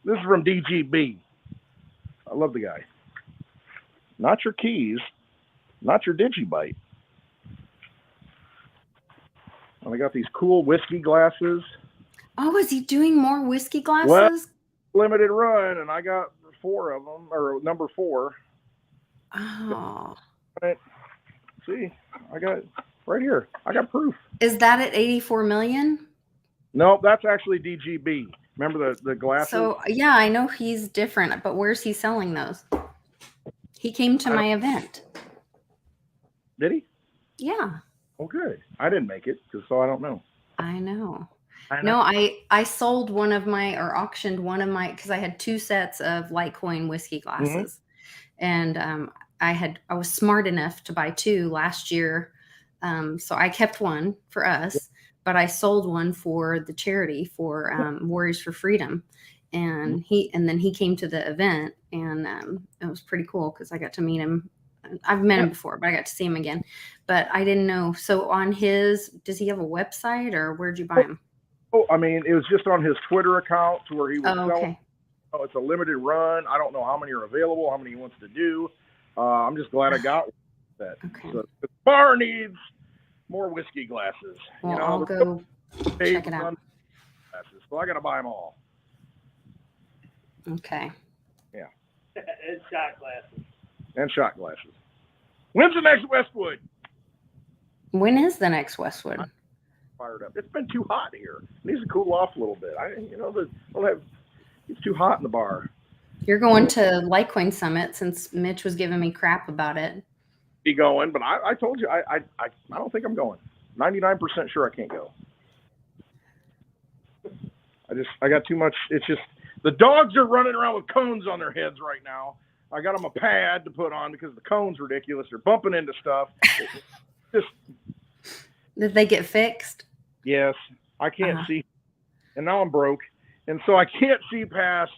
This is from DGB. I love the guy. Not your keys. Not your Digibyte. And I got these cool whiskey glasses. Oh, is he doing more whiskey glasses? Well, limited run, and I got 4 of them, or number 4. Oh. See, I got it right here. I got proof. Is that at 84 million? No, that's actually DGB. Remember the glasses? So, yeah, I know he's different, but where's he selling those? He came to my event. Did he? Yeah. Oh, good. I didn't make it, so I don't know. I know. No, I sold auctioned one of my, because I had 2 sets of Litecoin whiskey glasses. Mm-hmm. And I was smart enough to buy 2 last year. So I kept one for us, but I sold one for the charity for Warriors for Freedom. And then he came to the event, and it was pretty cool because I got to meet him. I've met him before, but I got to see him again. But I didn't know. So does he have a website, or where'd you buy him? Oh, I mean, it was just on his Twitter account to where he was selling. Okay. Oh, it's a limited run. I don't know how many are available, how many he wants to do. I'm just glad I got that. Okay. So the bar needs more whiskey glasses. Well, you know, I'll go check it out. Glasses, so I got to buy them all. Okay. Yeah. And shot glasses. And shot glasses. When's the next Westwood? When is the next Westwood? Fired up. It's been too hot here. It needs to cool off a little bit. It's too hot in the bar. You're going to Litecoin Summit since Mitch was giving me crap about it. Be going, but I told you I don't think I'm going. 99% sure I can't go. I got too much. It's just the dogs are running around with cones on their heads right now. I got them a pad to put on because the cone's ridiculous. They're bumping into stuff. Just Did they get fixed? yes, I can't see, and now I'm broke, and so I can't see past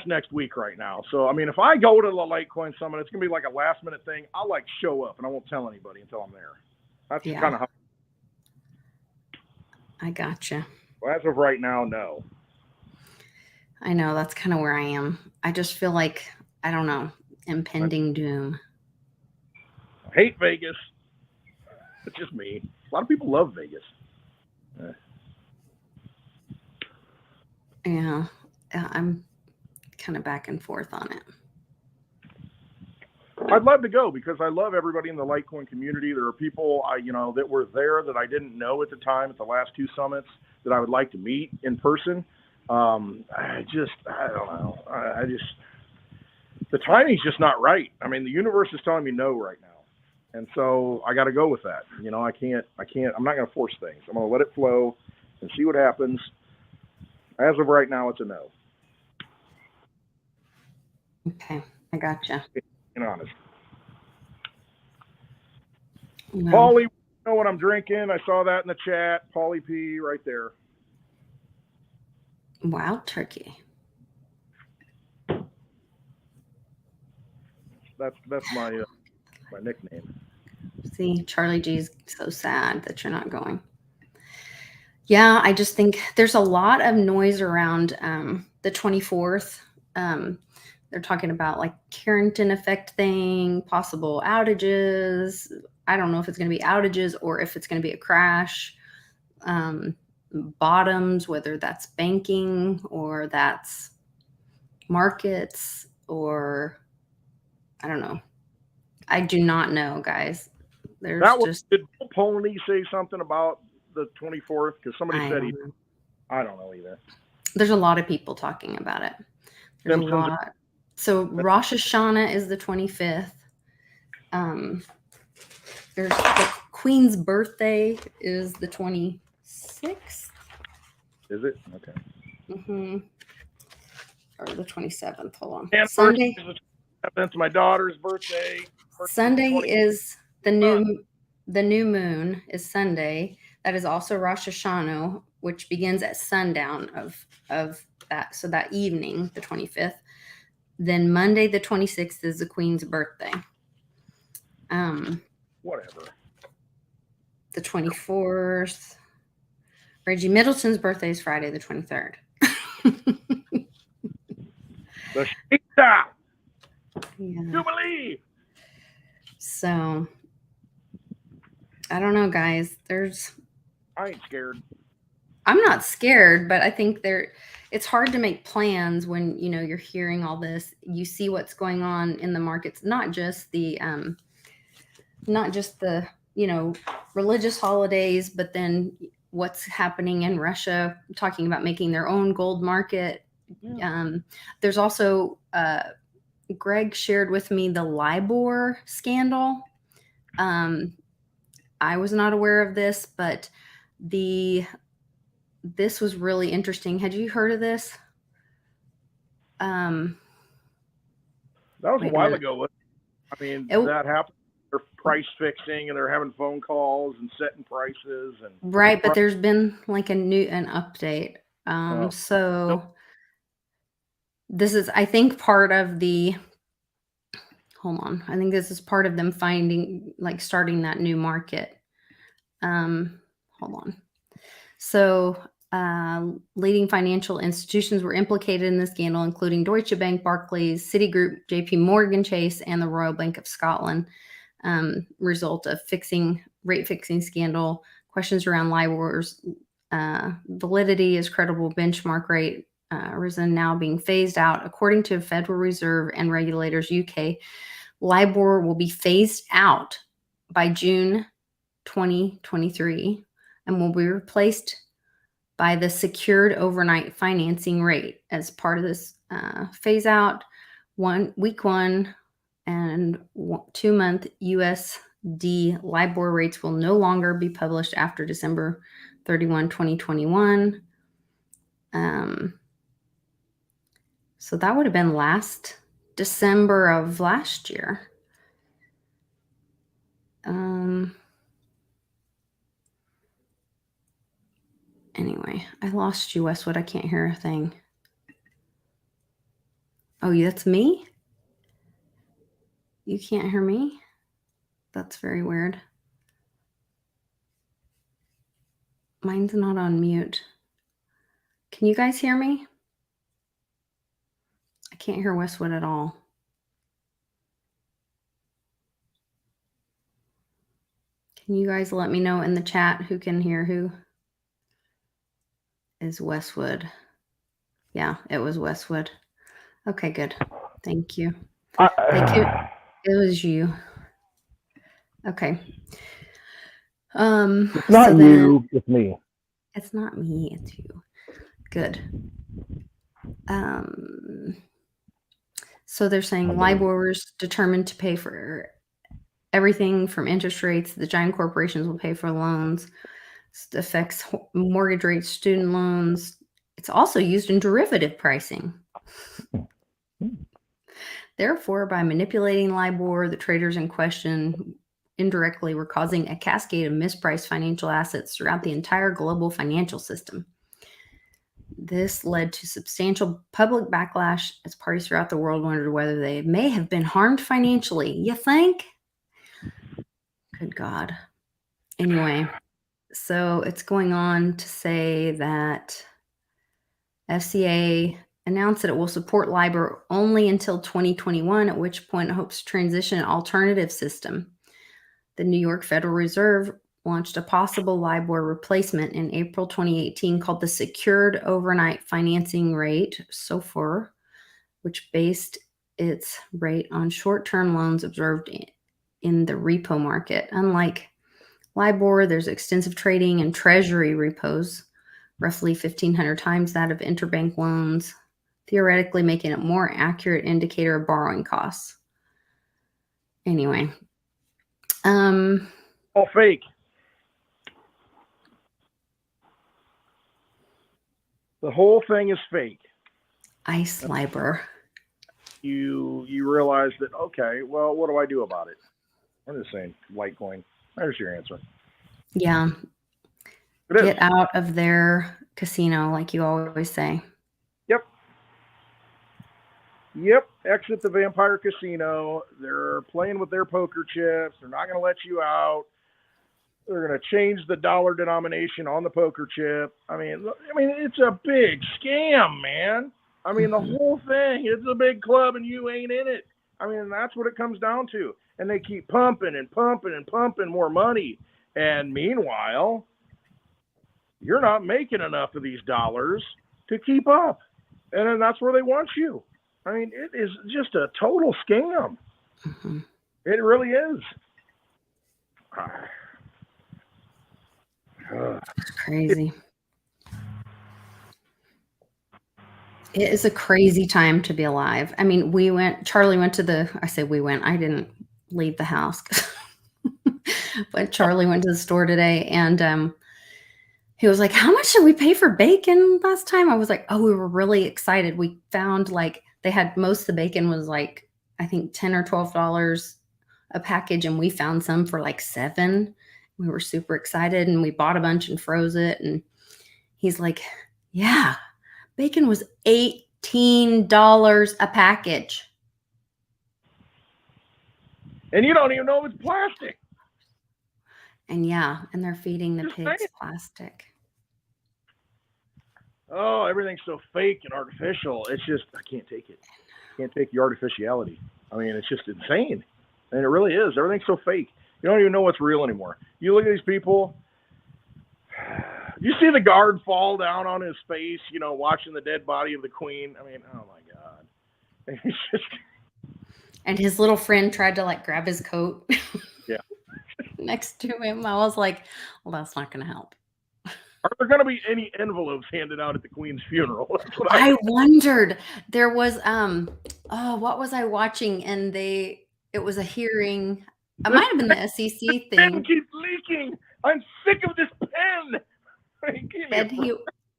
next week right now. So I mean, if I go to the Litecoin Summit, it's gonna be like a last minute thing. I'll like show up and I won't tell anybody until I'm there. That's kind of how. I gotcha. Well, as of right now, no. I know that's kind of where I am. I just feel like, I don't know, impending doom. I hate Vegas. It's just me. A lot of people love Vegas. Yeah, I'm kind of back and forth on it. I'd love to go because I love everybody in the Litecoin community. There are people that were there that I didn't know at the time at the last two summits that I would like to meet in person. I don't know. The timing's just not right. I mean, the universe is telling me no right now. And so I got to go with that. I'm not going to force things. I'm going to let it flow and see what happens. As of right now, it's a no. Okay, I gotcha. Being honest. No. Paulie, you know what I'm drinking? I saw that in the chat. Paulie P right there. Wild turkey. That's my nickname. See, Charlie G's so sad that you're not going. Yeah, I just think there's a lot of noise around the 24th. They're talking about like Carrington effect thing, possible outages. I don't know if it's going to be outages or if it's going to be a crash. Bottoms, whether that's banking or that's markets or I don't know. I do not know, guys. Did Pony say something about the 24th? Because somebody said I don't know either. There's a lot of people talking about it. There's a lot. So Rosh Hashanah is the 25th. There's the Queen's birthday is the 26th. Is it? Okay. Mm-hmm. Or the 27th. Hold on. And Sunday. That's my daughter's birthday. Sunday is the new moon is Sunday. That is also Rosh Hashanah, which begins at sundown of that. So that evening, the 25th. Then Monday, the 26th is the Queen's birthday. Whatever. The 24th. Reggie Middleton's birthday is Friday, the 23rd. The Shita Yeah. Jubilee. So I don't know, guys. I ain't scared. I'm not scared, but I think it's hard to make plans when you're hearing all this. You see what's going on in the markets, not just the religious holidays, but then what's happening in Russia, talking about making their own gold market. Yeah. There's also Greg shared with me the LIBOR scandal. I was not aware of this, but this was really interesting. Had you heard of this? That was a while ago. I mean, that happened. They're price fixing and they're having phone calls and setting prices and right. But there's been like an update. So this is, I think, part of the. Hold on. I think this is part of them starting that new market. Hold on. So leading financial institutions were implicated in the scandal, including Deutsche Bank, Barclays, Citigroup, JP Morgan Chase, and the Royal Bank of Scotland. result of rate fixing scandal. Questions around LIBOR's validity as credible benchmark rate risen, now being phased out. According to Federal Reserve and regulators UK, LIBOR will be phased out by June 2023 and will be replaced by the secured overnight financing rate. As part of this phase out, week 1 and 2-month USD LIBOR rates will no longer be published after December 31, 2021. So that would have been last December of last year. Anyway, I lost you, Westwood. I can't hear a thing. Oh, that's me? You can't hear me? That's very weird. Mine's not on mute. Can you guys hear me? I can't hear Westwood at all. Can you guys let me know in the chat who can hear who? Is Westwood. Yeah, it was Westwood. Okay, good. Thank you. Thank you. It was you. Okay. It's not you, it's me. It's not me, it's you. Good. So they're saying LIBOR is determined to pay for everything from interest rates. The giant corporations will pay for loans. It affects mortgage rates, student loans. It's also used in derivative pricing. Therefore, by manipulating LIBOR, the traders in question indirectly were causing a cascade of mispriced financial assets throughout the entire global financial system. This led to substantial public backlash as parties throughout the world wondered whether they may have been harmed financially. You think? Good God. Anyway, so it's going on to say that FCA announced that it will support LIBOR only until 2021, at which point it hopes to transition an alternative system. The New York Federal Reserve launched a possible LIBOR replacement in April 2018 called the Secured Overnight Financing Rate, SOFR, which based its rate on short-term loans observed in the repo market. Unlike LIBOR, there's extensive trading in treasury repos, roughly 1,500 times that of interbank loans, theoretically making it a more accurate indicator of borrowing costs. Anyway. All fake. The whole thing is fake. ICE LIBOR. You realize that, okay, well, what do I do about it? I'm just saying, Litecoin. There's your answer. Yeah. Get out of their casino, like you always say. Yep. Exit the vampire casino. They're playing with their poker chips. They're not going to let you out. They're going to change the dollar denomination on the poker chip. I mean, it's a big scam, man. I mean, the whole thing, it's a big club and you ain't in it. I mean, that's what it comes down to. And they keep pumping and pumping and pumping more money. And meanwhile, you're not making enough of these dollars to keep up. And then that's where they want you. I mean, it is just a total scam. Mm-hmm. It really is. It's crazy. It is a crazy time to be alive. I mean, Charlie went to I didn't leave the house. But Charlie went to the store today and he was like, how much did we pay for bacon last time? I was like, oh, we were really excited. We found they had most of the bacon was I think $10 or $12 a package. And we found some for $7. We were super excited and we bought a bunch and froze it. And he's like, yeah, bacon was $18 a package. And you don't even know it's plastic. And and they're feeding the pigs plastic. Oh, everything's so fake and artificial. It's just, I can't take it. I can't take the artificiality. I mean, it's just insane. And it really is. Everything's so fake. You don't even know what's real anymore. You look at these people. You see the guard fall down on his face, watching the dead body of the queen. I mean, oh my God. It's just... And his little friend tried to like grab his coat. Yeah. Next to him. I was like, well, that's not going to help. Are there going to be any envelopes handed out at the queen's funeral? That's what I wondered. There was, what was I watching? And it was a hearing. It might have been the SEC Pen thing. keeps leaking. I'm sick of this pen.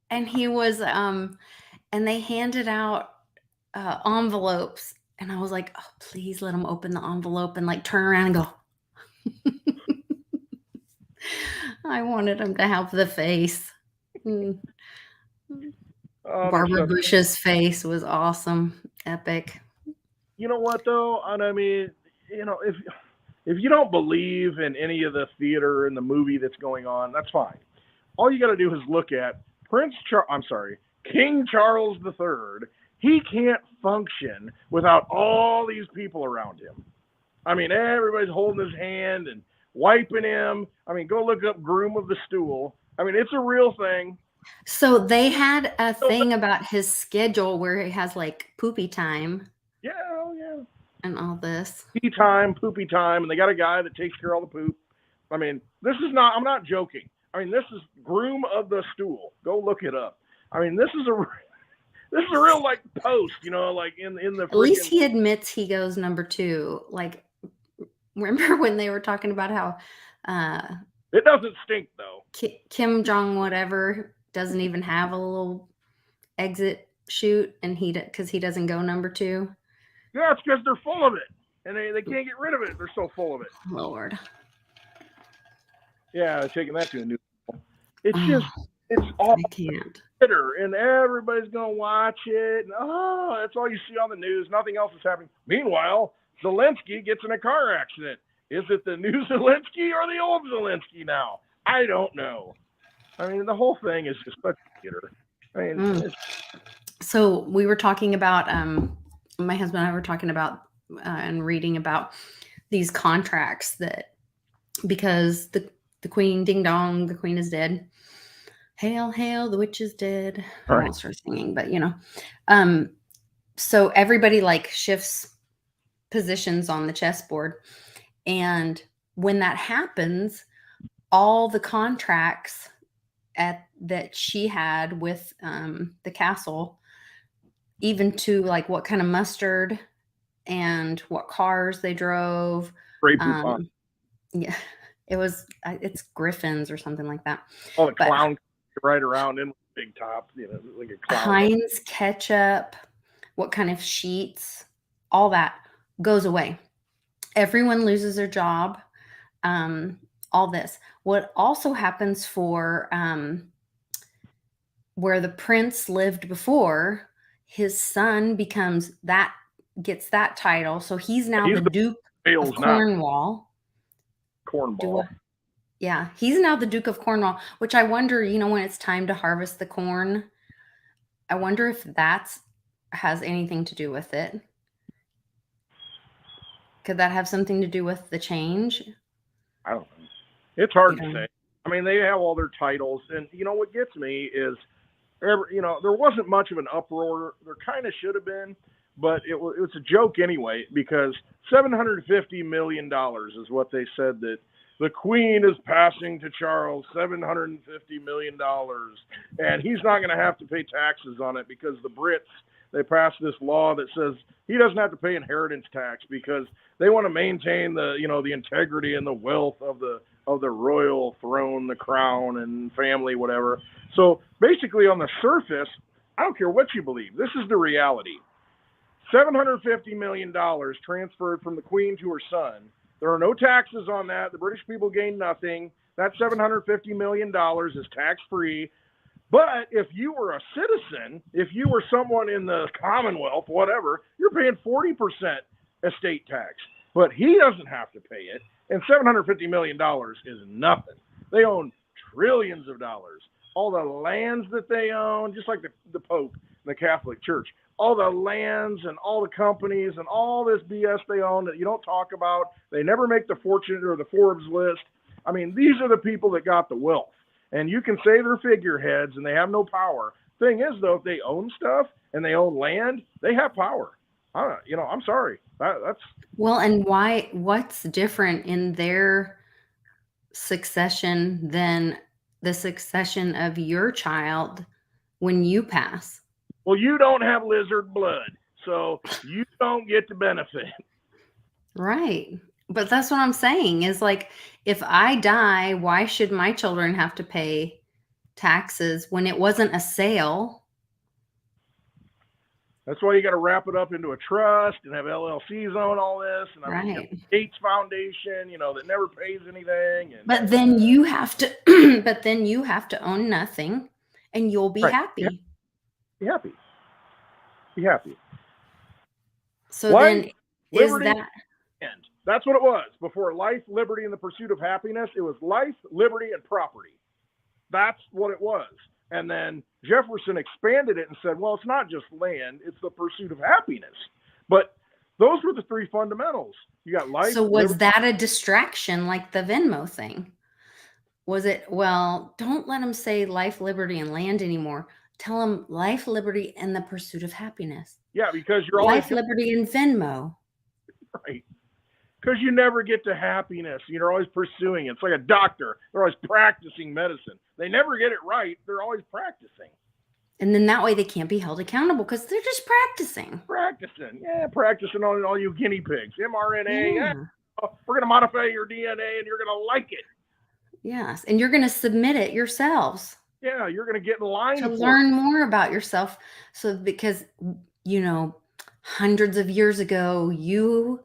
And he was, and they handed out envelopes. And I was like, oh, please let him open the envelope and like turn around and go. I wanted him to have the face. Barbara Bush's face was awesome. Epic. You know what, though? And I mean, if you don't believe in any of the theater and the movie that's going on, that's fine. All you got to do is look at King Charles III. He can't function without all these people around him. I mean, everybody's holding his hand and wiping him. I mean, go look up Groom of the Stool. I mean, it's a real thing. So they had a thing about his schedule where he has like poopy time. Yeah, oh yeah. And all this. Pee time, poopy time, and they got a guy that takes care of all the poop. I mean, I'm not joking. I mean, this is Groom of the Stool. Go look it up. I mean, this is a real like post, like in the. At least he admits he goes number 2. Like, remember when they were talking about how it doesn't stink though. Kim Jong whatever doesn't even have a little exit chute, and because he doesn't go number 2. Yeah, it's because they're full of it, and they can't get rid of it. They're so full of it. Lord. Yeah, they're taking that to a new level. It's all bitter, and everybody's gonna watch it. And, that's all you see on the news. Nothing else is happening. Meanwhile, Zelensky gets in a car accident. Is it the new Zelensky or the old Zelensky now? I don't know. I mean, the whole thing is just such theater. I mean, so we were talking about, my husband and I were talking about and reading about these contracts that, because the queen, ding dong, the queen is dead. Hail, hail, the witch is dead. I won't start singing, but so everybody like shifts positions on the chessboard. And when that happens, all the contracts that she had with the castle, even to like what kind of mustard and what cars they drove. Yeah, it's Griffins or something like that. Oh, the clown right around in big top, like a clown. Heinz ketchup, what kind of sheets, all that goes away. Everyone loses their job. All this. What also happens for where the prince lived before, his son gets that title. So he's now the Duke of Cornwall. Yeah, he's now the Duke of Cornwall, which I wonder, when it's time to harvest the corn, I wonder if has anything to do with it. Could that have something to do with the change? I don't know. It's hard to say. I mean, they have all their titles, and what gets me is, there wasn't much of an uproar. There kind of should have been, but it was a joke anyway, because $750 million is what they said that the Queen is passing to Charles, $750 million, and he's not going to have to pay taxes on it because the Brits, they passed this law that says he doesn't have to pay inheritance tax because they want to maintain the integrity and the wealth of the royal throne, the crown and family, whatever. So basically on the surface, I don't care what you believe. This is the reality. $750 million transferred from the Queen to her son. There are no taxes on that. The British people gain nothing. That $750 million is tax-free. But if you were a citizen, if you were someone in the Commonwealth, whatever, you're paying 40% estate tax. But he doesn't have to pay it. And $750 million is nothing. They own trillions of dollars. All the lands that they own, just like the Pope and the Catholic Church. all the lands and all the companies and all this BS they own that you don't talk about. They never make the Fortune or the Forbes list. I mean, these are the people that got the wealth. And you can say they're figureheads and they have no power. Thing is, though, if they own stuff and they own land, they have power. I'm sorry. That's Well, and what's different in their succession than the succession of your child when you pass? well, you don't have lizard blood, so you don't get to benefit. Right. But that's what I'm saying is like, if I die, why should my children have to pay taxes when it wasn't a sale? That's why you got to wrap it up into a trust and have LLCs own all this. And I mean, Right. Gates Foundation, that never pays anything. And But then you have to, but then you have to own nothing, and you'll be Right. happy. Yeah. Be happy. Be happy. So Life, then, is liberty, that and that's what it was before life, liberty, and the pursuit of happiness. It was life, liberty, and property. That's what it was. And then Jefferson expanded it and said, well, it's not just land, it's the pursuit of happiness. But those were the three fundamentals. You got life. so? Was liberty, that a distraction, like the Venmo thing? Was it? Well, don't let them say life, liberty, and land anymore. Tell them life, liberty, and the pursuit of happiness. yeah, because you're always Life, liberty, and Venmo. right. Because you never get to happiness. You're always pursuing it. It's like a doctor. They're always practicing medicine. They never get it right. They're always practicing. And then that way they can't be held accountable because they're just practicing. Practicing. Yeah, practicing on all you guinea pigs. mRNA. Yeah. We're going to modify your DNA and you're going to like it. Yes. And you're going to submit it yourselves Yeah, you're going to get in line to for learn more about yourself. So because, hundreds of years ago, you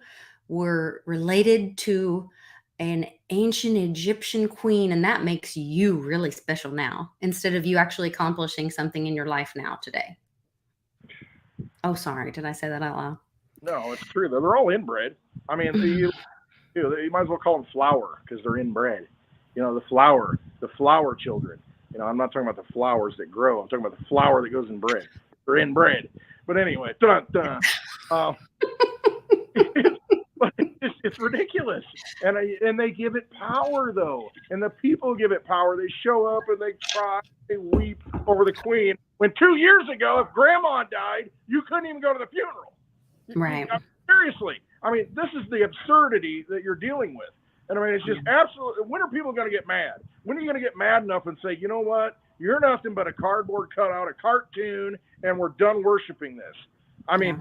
were related to an ancient Egyptian queen, and that makes you really special now, instead of you actually accomplishing something in your life now today. Oh, sorry. Did I say that out loud? No, it's true. They're all inbred. I mean, you might as well call them flower because they're inbred. The flower children. I'm not talking about the flowers that grow. I'm talking about the flower that goes in bread. They're inbred. But anyway, it's ridiculous. And they give it power, though. And the people give it power. They show up and they cry, they weep over the queen. When 2 years ago, if grandma died, you couldn't even go to the funeral. Right. Seriously. I mean, this is the absurdity that you're dealing with. And I mean, it's just absolutely, when are people going to get mad? When are you going to get mad enough and say, you know what? You're nothing but a cardboard cutout, a cartoon, and we're done worshiping this. I mean,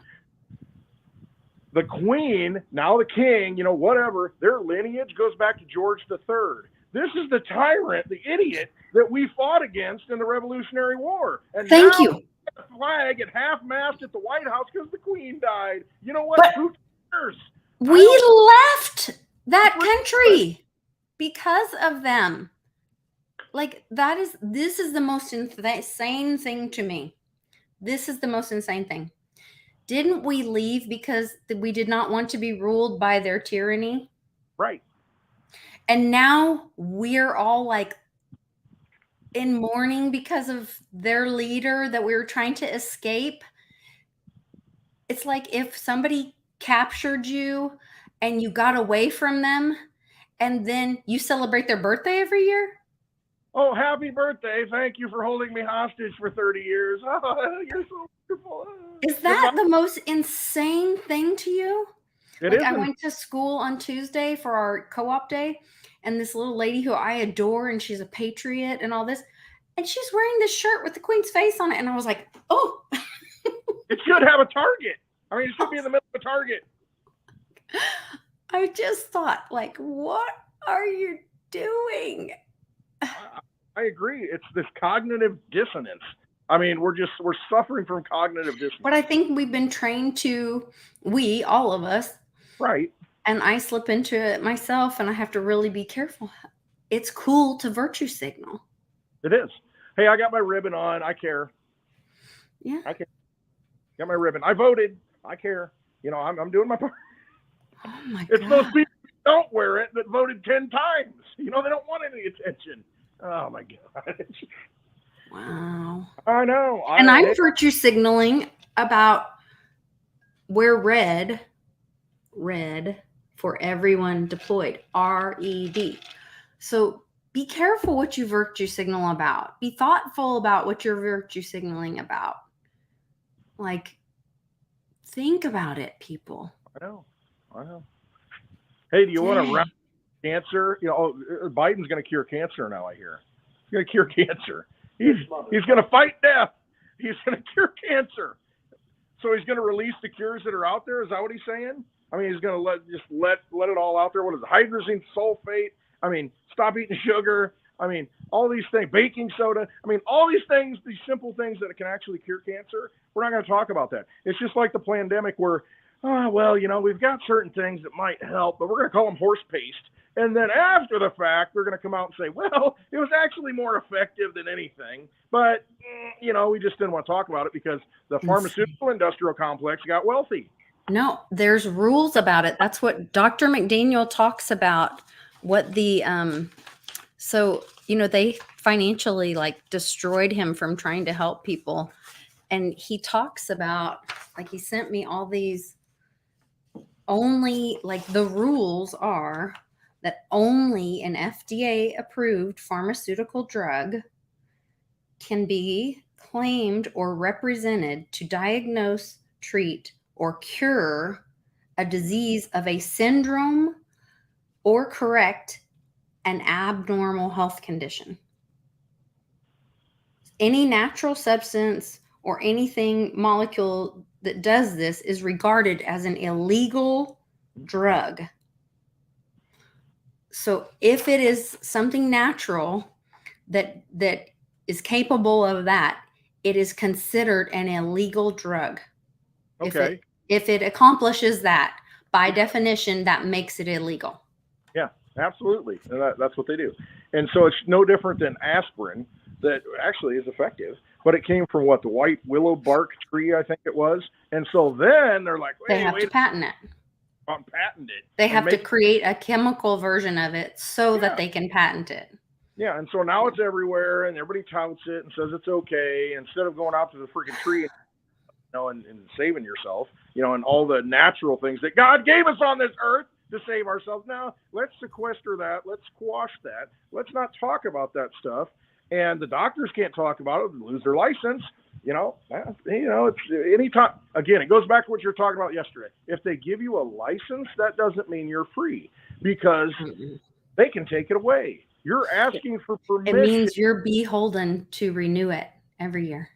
the queen, now the king, whatever, their lineage goes back to George III. This is the tyrant, the idiot that we fought against in the Revolutionary War. And Thank now you. the flag at half-mast at the White House because the queen died. You know what? But who cares? We left that country because of them. Like, this is the most insane thing to me. This is the most insane thing. Didn't we leave because we did not want to be ruled by their tyranny? Right. And now we're all like in mourning because of their leader that we were trying to escape. It's like if somebody captured you and you got away from them and then you celebrate their birthday every year. Oh, happy birthday. Thank you for holding me hostage for 30 years. Oh, you're so wonderful. Is that the most insane thing to you? It Like, I isn't. went to school on Tuesday for our co-op day, and this little lady who I adore, and she's a patriot and all this, and she's wearing this shirt with the Queen's face on it, and I was like, oh. It should have a target. I mean, it should be in the middle of a target. I just thought, like, what are you doing? I agree. It's this cognitive dissonance. I mean, we're suffering from cognitive dissonance. But I think we've been trained to, all of us. Right. And I slip into it myself, and I have to really be careful. It's cool to virtue signal. It is. Hey, I got my ribbon on. I care. Yeah. I care. Got my ribbon. I voted. I care. I'm doing my part. Oh my It's God. those people who don't wear it that voted 10 times. They don't want any attention. Oh my God. Wow. I know. And I'm virtue signaling about we're red for everyone deployed, RED. So be careful what you virtue signal about. Be thoughtful about what you're virtue signaling about. Like, think about it, people. I know. Hey, do you want to Dang. wrap cancer? You know, Biden's going to cure cancer now, I hear. He's going to cure cancer. He's going to fight death. He's going to cure cancer. So he's going to release the cures that are out there? Is that what he's saying? I mean, he's going to let it all out there. What is it? Hydrazine sulfate? I mean, stop eating sugar. I mean, all these things, baking soda. I mean, all these things, these simple things that can actually cure cancer. We're not going to talk about that. It's just like the pandemic where, well, you know, we've got certain things that might help, but we're going to call them horse paste. And then after the fact, they're going to come out and say, well, it was actually more effective than anything. But, you know, we just didn't want to talk about it because the pharmaceutical industrial complex got wealthy. No, there's rules about it. That's what Dr. McDaniel talks about. What the, so, you know, they financially like destroyed him from trying to help people. And he talks about, like, he sent me all these only, like, the rules are that only an FDA approved pharmaceutical drug can be claimed or represented to diagnose, treat, or cure a disease of a syndrome or correct an abnormal health condition. Any natural substance or anything molecule that does this is regarded as an illegal drug. So if it is something natural that is capable of that, it is considered an illegal drug. Okay. If it accomplishes that, by definition, that makes it illegal. Yeah, absolutely. And that's what they do. And so it's no different than aspirin that actually is effective, but it came from what, the white willow bark tree, I think it was. And so then they're like, They have to patent it. Patent it. They have to create a chemical version of it so that they can patent it. Yeah, and so now it's everywhere, and everybody touts it and says it's okay, instead of going out to the freaking tree, you know, and saving yourself, you know, and all the natural things that God gave us on this earth to save ourselves. Now, let's sequester that. Let's squash that. Let's not talk about that stuff. And the doctors can't talk about it, lose their license. You know, it's anytime. Again, it goes back to what you were talking about yesterday. If they give you a license, that doesn't mean you're free, because they can take it away. You're asking for permission. It means you're beholden to renew it every year.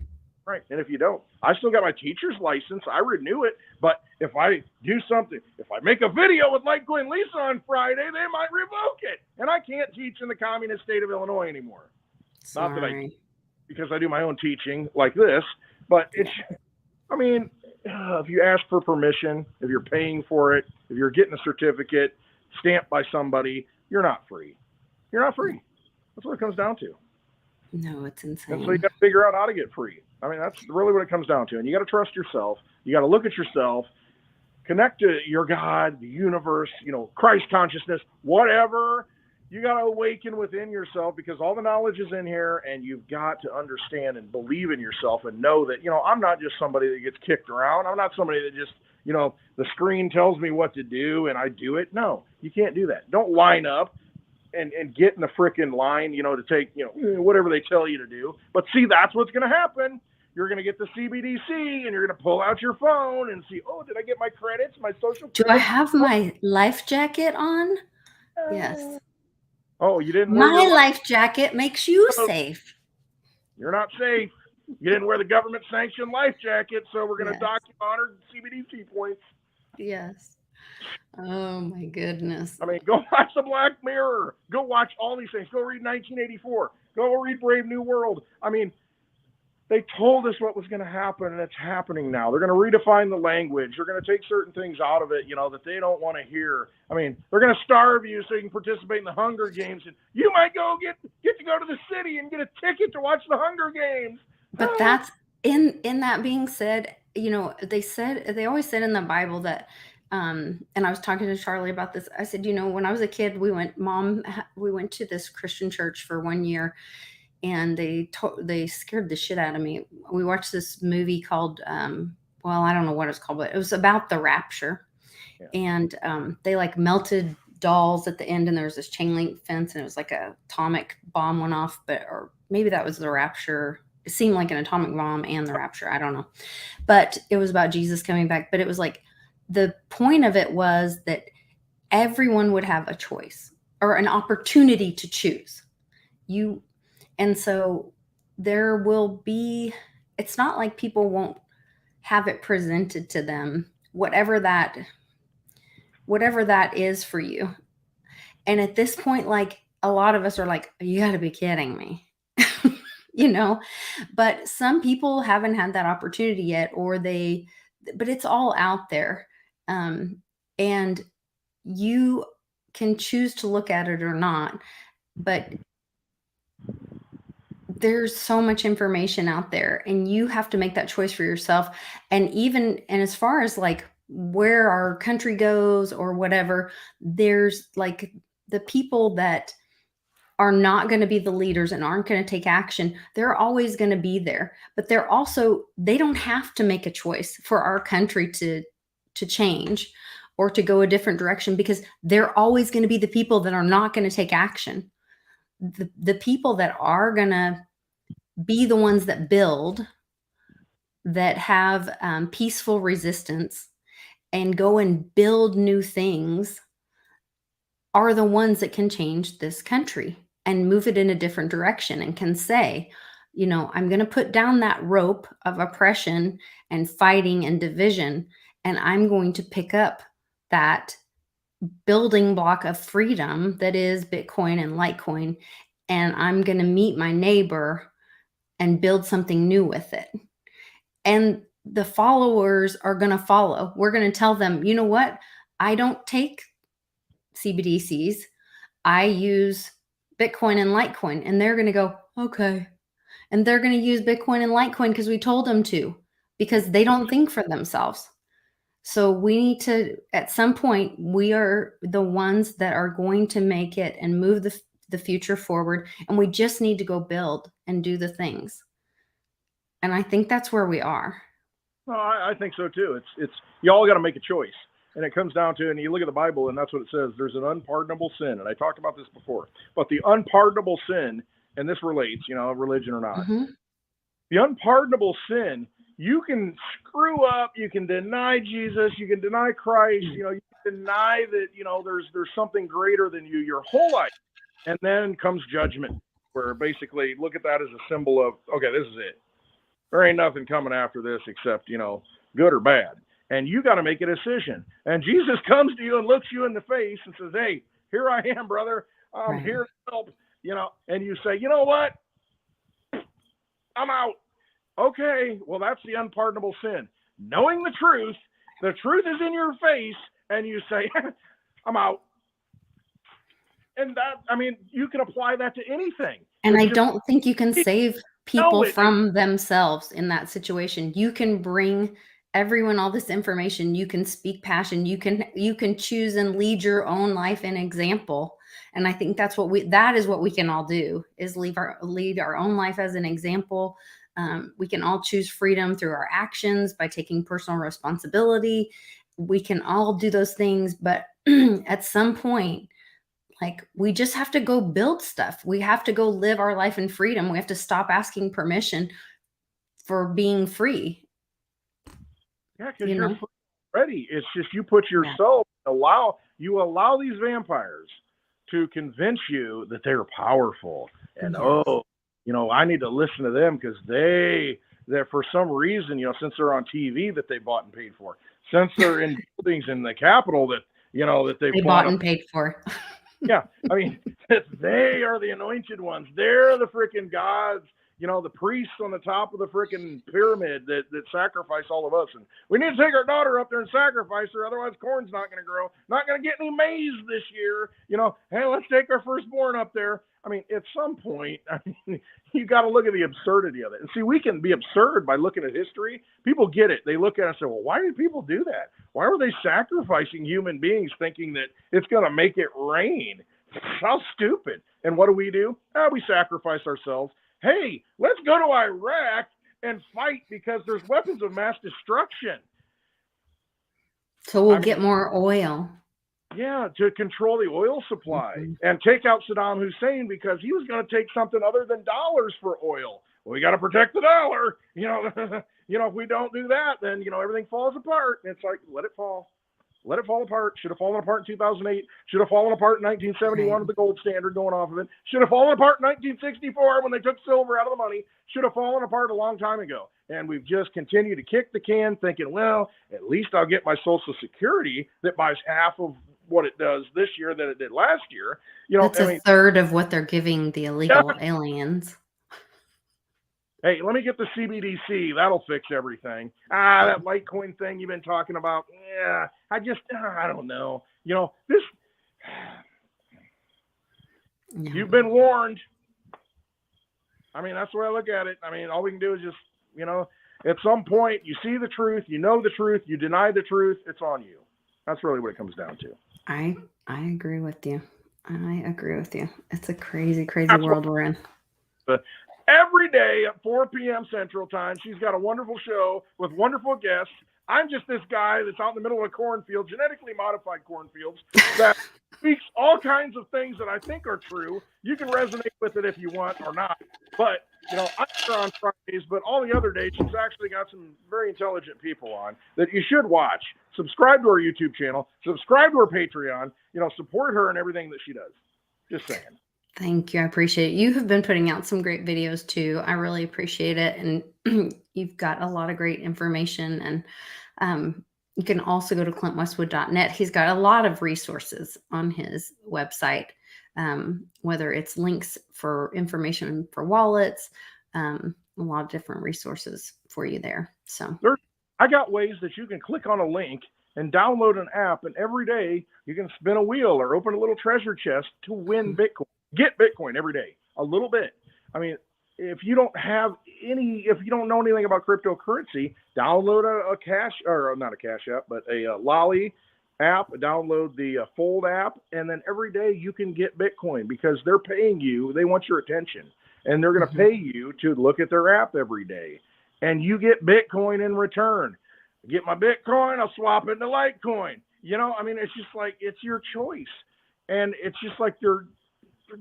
Right. And if you don't, I still got my teacher's license. I renew it. But if I do something, if I make a video with Litecoin Lisa on Friday, they might revoke it. And I can't teach in the communist state of Illinois anymore. Sorry. Not that because I do my own teaching like this. But it's, I mean, if you ask for permission, if you're paying for it, if you're getting a certificate stamped by somebody, you're not free. You're not free. That's what it comes down to. No, it's insane. And so you got to figure out how to get free. I mean, that's really what it comes down to. And you got to trust yourself. You got to look at yourself, connect to your God, the universe, you know, Christ consciousness, whatever. You got to awaken within yourself, because all the knowledge is in here, and you've got to understand and believe in yourself and know that, you know, I'm not just somebody that gets kicked around. I'm not somebody that just, you know, the screen tells me what to do and I do it. No, you can't do that. Don't line up and get in the frickin' line, you know, to take, you know, whatever they tell you to do. But see, that's what's going to happen. You're going to get the CBDC, and you're going to pull out your phone and see, oh, did I get my credits, my social credits? Do I have my life jacket on? Yes. Oh, you didn't? My life jacket makes you safe. You're not safe. You didn't wear the government-sanctioned life jacket, so we're going to dock you 100 CBDC points. Yes. Oh, my goodness. I mean, go watch The Black Mirror. Go watch all these things. Go read 1984. Go read Brave New World. I mean, they told us what was going to happen, and it's happening now. They're going to redefine the language. They're going to take certain things out of it, you know, that they don't want to hear. I mean, they're going to starve you so you can participate in the Hunger Games, and you might go get to go to the city and get a ticket to watch the Hunger Games. But that's in that being said, you know, they always said in the Bible that, and I was talking to Charlie about this. I said, you know, when I was a kid, we went to this Christian church for 1 year, and they scared the shit out of me. We watched this movie called well, I don't know what it's called, but it was about the rapture. Yeah. And they like melted dolls at the end, and there was this chain link fence, and it was like a atomic bomb went off, or maybe that was the rapture. It seemed like an atomic bomb and the rapture. I don't know. But it was about Jesus coming back. But it was like, the point of it was that everyone would have a choice or an opportunity to choose. And so there will be, it's not like people won't have it presented to them, whatever that is for you. And at this point, like, a lot of us are like, you got to be kidding me. But some people haven't had that opportunity yet, but it's all out there. And you can choose to look at it or not, but there's so much information out there, and you have to make that choice for yourself. And as far as like where our country goes or whatever, there's like the people that are not going to be the leaders and aren't going to take action. They're always going to be there, but they don't have to make a choice for our country to change or to go a different direction, because they're always going to be the people that are not going to take action. The people that are going to be the ones that build, that have peaceful resistance and go and build new things, are the ones that can change this country and move it in a different direction, and can say, I'm going to put down that rope of oppression and fighting and division, and I'm going to pick up that building block of freedom that is Bitcoin and Litecoin, and I'm going to meet my neighbor and build something new with it. And the followers are going to follow. We're going to tell them, you know what? I don't take CBDCs. I use Bitcoin and Litecoin. And they're going to go, okay. And they're going to use Bitcoin and Litecoin because we told them to, because they don't think for themselves. So we need to, at some point, we are the ones that are going to make it and move the future forward. And we just need to go build and do the things. And I think that's where we are. Well, I think so too. It's you all got to make a choice. And it comes down to, and you look at the Bible, and that's what it says, there's an unpardonable sin. And I talked about this before, but the unpardonable sin, and this relates, religion or not, the unpardonable sin, you can screw up, you can deny Jesus, you can deny Christ, you can deny that, there's something greater than you your whole life. And then comes judgment, where basically look at that as a symbol of, okay, this is it. There ain't nothing coming after this except, good or bad. And you got to make a decision. And Jesus comes to you and looks you in the face and says, hey, here I am, brother. I'm here to help, and you say, you know what? I'm out. Okay, well, that's the unpardonable sin. Knowing the truth is in your face, and you say, I'm out. And you can apply that to anything. And I don't think you can save people from themselves in that situation. You can bring everyone all this information. You can speak passion. You can choose and lead your own life and example. And I think that is what we can all do, is lead our own life as an example. We can all choose freedom through our actions by taking personal responsibility. We can all do those things, but at some point, like, we just have to go build stuff. We have to go live our life in freedom. We have to stop asking permission for being free. Yeah, because you're ready. It's just you put yourself, allow these vampires to convince you that they're powerful. And, I need to listen to them because they're for some reason, since they're on TV that they bought and paid for, since they're in buildings in the Capitol that, that they bought and paid for. Yeah, they are the anointed ones. They're the freaking gods, the priests on the top of the freaking pyramid that sacrifice all of us. And we need to take our daughter up there and sacrifice her, otherwise corn's not going to grow. Not going to get any maize this year. Hey, let's take our firstborn up there. At some point, you got to look at the absurdity of it. And see, we can be absurd by looking at history. People get it. They look at it and say, well, why did people do that? Why were they sacrificing human beings thinking that it's going to make it rain? How stupid. And what do? We sacrifice ourselves. Hey, let's go to Iraq and fight because there's weapons of mass destruction. So we'll get more oil. Yeah, to control the oil supply and take out Saddam Hussein because he was going to take something other than dollars for oil. Well, we got to protect the dollar. If we don't do that, then, everything falls apart. And it's like, let it fall. Let it fall apart. Should have fallen apart in 2008. Should have fallen apart in 1971 with the gold standard going off of it. Should have fallen apart in 1964 when they took silver out of the money. Should have fallen apart a long time ago. And we've just continued to kick the can thinking, well, at least I'll get my Social Security that buys half of what it does this year than it did last year. That's a third of what they're giving the illegal aliens. Hey, let me get the CBDC. That'll fix everything. That Litecoin thing you've been talking about. Yeah, I don't know. This. Yeah. You've been warned. I mean, that's the way I look at it. I mean, all we can do is just, at some point you see the truth, the truth, you deny the truth, it's on you. That's really what it comes down to. I agree with you. I agree with you. It's a crazy, crazy world we're in. But every day at 4 p.m. Central Time, she's got a wonderful show with wonderful guests. I'm just this guy that's out in the middle of a cornfield, genetically modified cornfields, that speaks all kinds of things that I think are true. You can resonate with it if you want or not. But, I'm here on Fridays, but all the other days, she's actually got some very intelligent people on that you should watch. Subscribe to our YouTube channel. Subscribe to her Patreon. Support her and everything that she does. Just saying. Thank you. I appreciate it. You have been putting out some great videos too. I really appreciate it. And you've got a lot of great information. And you can also go to clintwestwood.net. He's got a lot of resources on his website, whether it's links for information for wallets, a lot of different resources for you there. So I got ways that you can click on a link and download an app, and every day you can spin a wheel or open a little treasure chest to win Bitcoin. Get Bitcoin every day, a little bit. I mean, if you don't know anything about cryptocurrency, download not a cash app, but a Lolly app, download the Fold app, and then every day you can get Bitcoin because they're paying you. They want your attention, and they're going to pay you to look at their app every day, and you get Bitcoin in return. Get my Bitcoin, I'll swap it into Litecoin. It's just like, it's your choice. And it's just like they're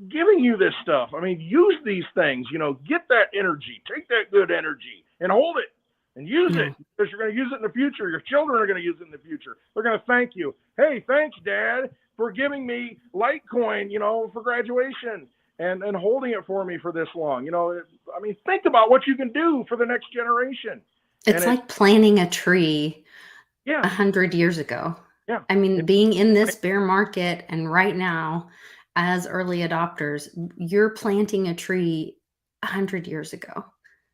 giving you this stuff. I mean, use these things, get that energy, take that good energy and hold it and use it because you're going to use it in the future. Your children are going to use it in the future. They're going to thank you. Hey, thanks, Dad, for giving me Litecoin, for graduation and holding it for me for this long. Think about what you can do for the next generation. It's like planting a tree 100 years ago. Yeah. I mean, being in this bear market and right now as early adopters, you're planting a tree 100 years ago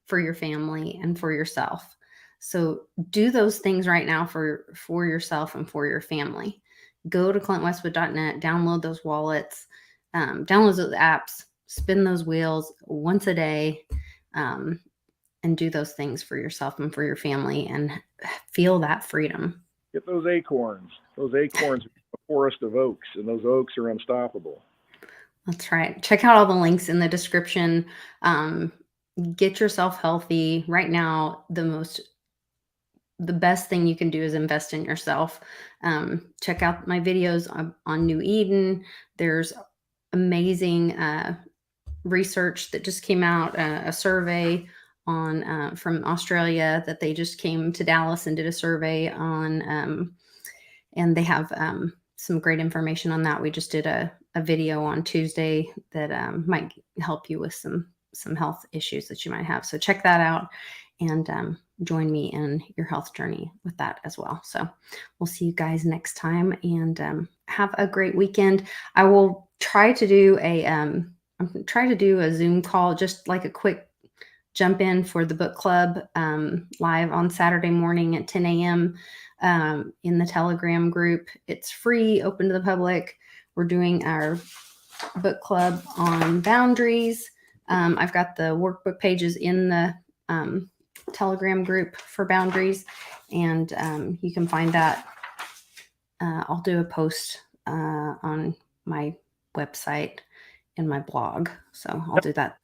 for your family and for yourself. So do those things right now for yourself and for your family. Go to clintwestwood.net, download those wallets, download those apps, spin those wheels once a day, and do those things for yourself and for your family and feel that freedom. Get those acorns. Those acorns are a forest of oaks, and those oaks are unstoppable. That's right. Check out all the links in the description. Get yourself healthy. Right now, the best thing you can do is invest in yourself. Check out my videos on New Eden. There's amazing research that just came out, a survey on from Australia that they just came to Dallas and did a survey on, and they have some great information on that. We just did a video on Tuesday that might help you with some health issues that you might have. So check that out and join me in your health journey with that as well. So we'll see you guys next time, and have a great weekend. I will try to do a Zoom call, just like a quick jump in for the book club live on Saturday morning at 10 a.m. In the Telegram group. It's free, open to the public. We're doing our book club on boundaries. I've got the workbook pages in the Telegram group for boundaries, and you can find that. I'll do a post on my website and my blog, so I'll do that.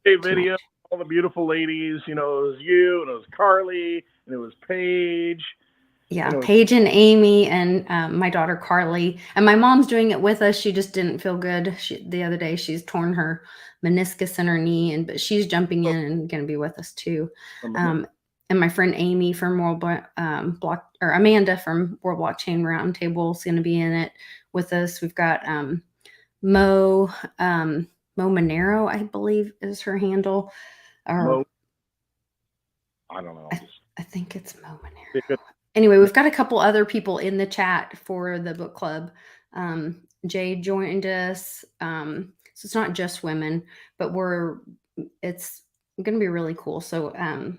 Video all the beautiful ladies. You know, it was you, and it was Carly, and it was Paige. Yeah, You know, Paige and Amy and my daughter Carly. And my mom's doing it with us. She just didn't feel good. The other day she's torn her meniscus in her knee, but she's jumping in and going to be with us too. And my friend Amy from Amanda from World Blockchain Roundtable is going to be in it with us. We've got Mo Monero, I believe is her handle. Or I don't know. I think it's Mo Monero. Anyway, we've got a couple other people in the chat for the book club. Jay joined us. So it's not just women, but it's going to be really cool. So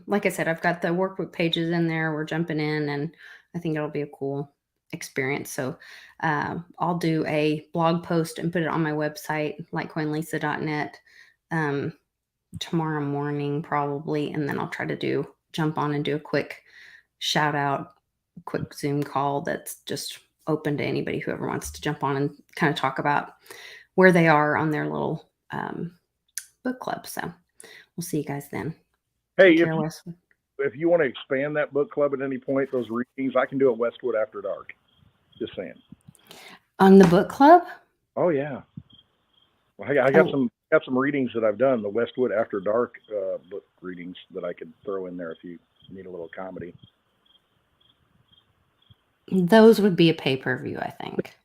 like I said, I've got the workbook pages in there. We're jumping in, and I think it'll be a cool experience. So I'll do a blog post and put it on my website, litecoinlisa.net, tomorrow morning probably. And then I'll try to jump on and do a quick shout out, quick Zoom call that's just open to anybody, whoever wants to jump on and kind of talk about where they are on their little book club. So we'll see you guys then. Hey, if you want to expand that book club at any point, those readings, I can do it Westwood After Dark. Just saying. On the book club? Oh yeah. Well, I got some readings that I've done, the Westwood After Dark book readings that I could throw in there if you need a little comedy. Those would be a pay-per-view, I think.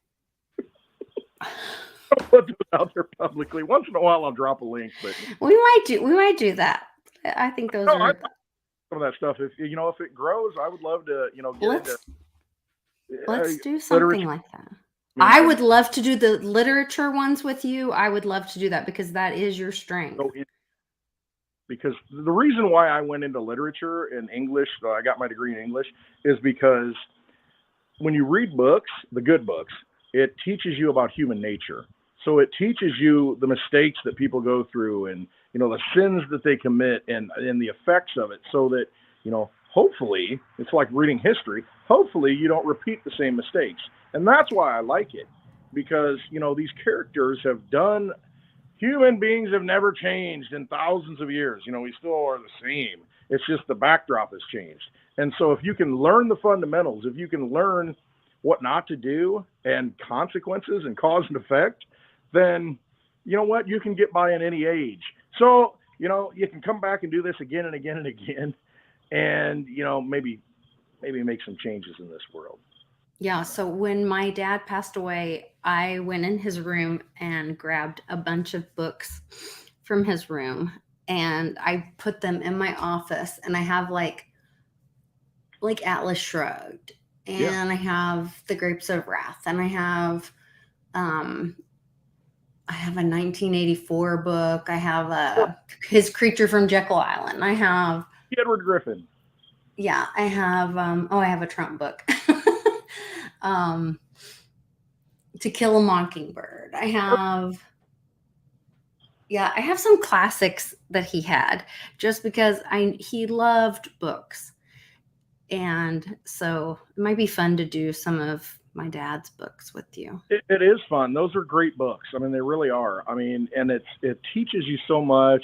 I'll put those out there publicly. Once in a while, I'll drop a link, but we might do that. I think those are some of that stuff. If it grows, I would love to. Let's do something like that. I would love to do the literature ones with you. I would love to do that because that is your strength. Because the reason why I went into literature and English, I got my degree in English, is because when you read books, the good books, it teaches you about human nature. So it teaches you the mistakes that people go through and, the sins that they commit and the effects of it, so that, hopefully, it's like reading history. Hopefully you don't repeat the same mistakes. And that's why I like it, because, these characters human beings have never changed in thousands of years. We still are the same. It's just the backdrop has changed. And so if you can learn the fundamentals, if you can learn what not to do and consequences and cause and effect, then you know what? You can get by in any age. So, you can come back and do this again and again and again, and, maybe make some changes in this world. Yeah. So when my dad passed away, I went in his room and grabbed a bunch of books from his room, and I put them in my office, and I have like Atlas Shrugged, and I have The Grapes of Wrath, and I have a 1984 book. I have his Creature from Jekyll Island. I have Edward Griffin. Yeah, I have I have a Trump book. To Kill a Mockingbird. I have some classics that he had, just because he loved books. And so it might be fun to do some of my dad's books with you. It is fun. Those are great books. I mean, they really are. I mean, and it teaches you so much.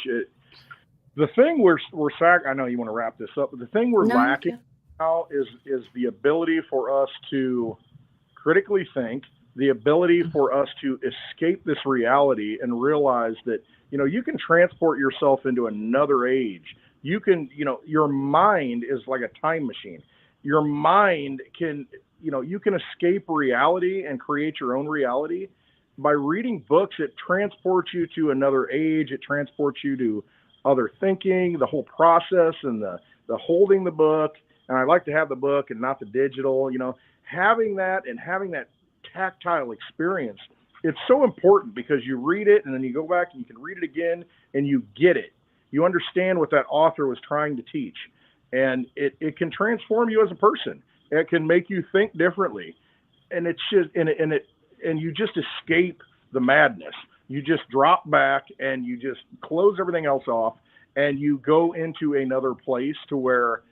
The thing I know you want to wrap this up, but the thing we're lacking now is the ability for us to critically think, the ability for us to escape this reality and realize that, you can transport yourself into another age. You can, your mind is like a time machine. Your mind can, you can escape reality and create your own reality. By reading books, it transports you to another age. It transports you to other thinking, the whole process and the holding the book. And I like to have the book and not the digital, having that tactile experience. It's so important, because you read it and then you go back and you can read it again and you get it. You understand what that author was trying to teach, and it can transform you as a person. It can make you think differently, and it's just and you just escape the madness. You just drop back and you just close everything else off, and you go into another place to where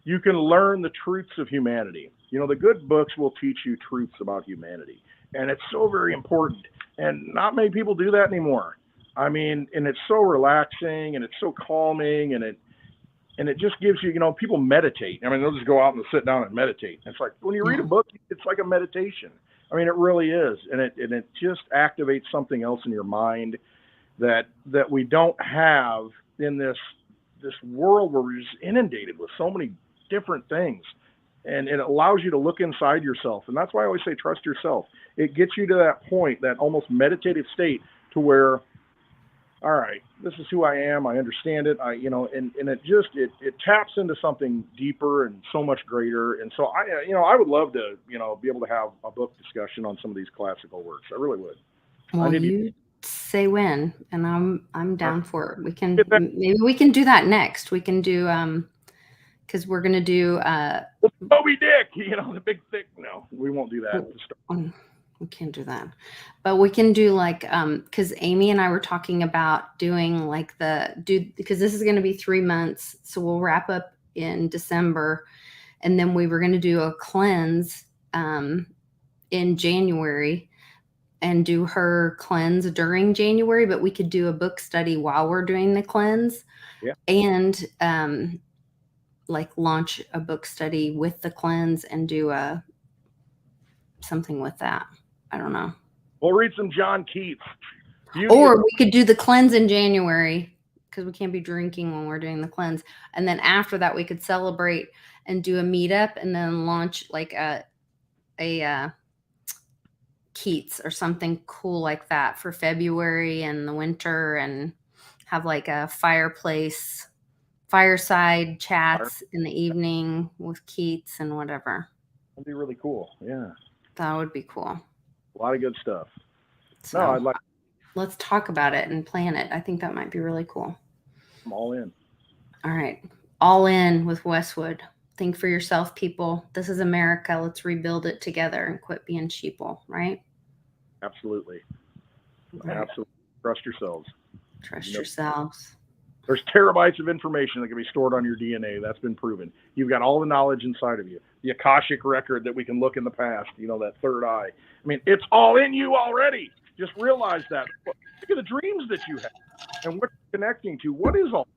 you can learn the truths of humanity. The good books will teach you truths about humanity, and it's so very important. And not many people do that anymore. I mean, and it's so relaxing and it's so calming, and it just gives you, people meditate. I mean, they'll just go out and sit down and meditate. It's like when you read a book, it's like a meditation. I mean, it really is, and it just activates something else in your mind that we don't have in this world where we're just inundated with so many different things, and it allows you to look inside yourself. And that's why I always say trust yourself. It gets you to that point, that almost meditative state, to where, all right, this is who I am. I understand it. And it taps into something deeper and so much greater. And so I would love to, be able to have a book discussion on some of these classical works. I really would. Well, you say when, and I'm down for it. Maybe we can do that next. We can do, because we're going to do Moby Dick, the big thick. No, we won't do that. We can't do that, but we can do because Amy and I were talking about doing because this is going to be 3 months, so we'll wrap up in December, and then we were going to do a cleanse in January and do her cleanse during January, but we could do a book study while we're doing the cleanse, and launch a book study with the cleanse and do something with that. I don't know. We'll read some John Keats. Or we could do the cleanse in January, because we can't be drinking when we're doing the cleanse. And then after that, we could celebrate and do a meetup, and then launch a Keats or something cool like that for February and the winter, and have a fireside chats in the evening with Keats and whatever. That'd be really cool. Yeah. That would be cool. A lot of good stuff. So let's talk about it and plan it. I think that might be really cool. I'm all in. All right. All in with Westwood. Think for yourself, people. This is America. Let's rebuild it together and quit being sheeple, right? Absolutely. Right. Absolutely. Trust yourselves. Trust yourselves. There's terabytes of information that can be stored on your DNA. That's been proven. You've got all the knowledge inside of you. The Akashic record that we can look in the past, that third eye. I mean, it's all in you already. Just realize that. Look at the dreams that you have and what you're connecting to. What is all?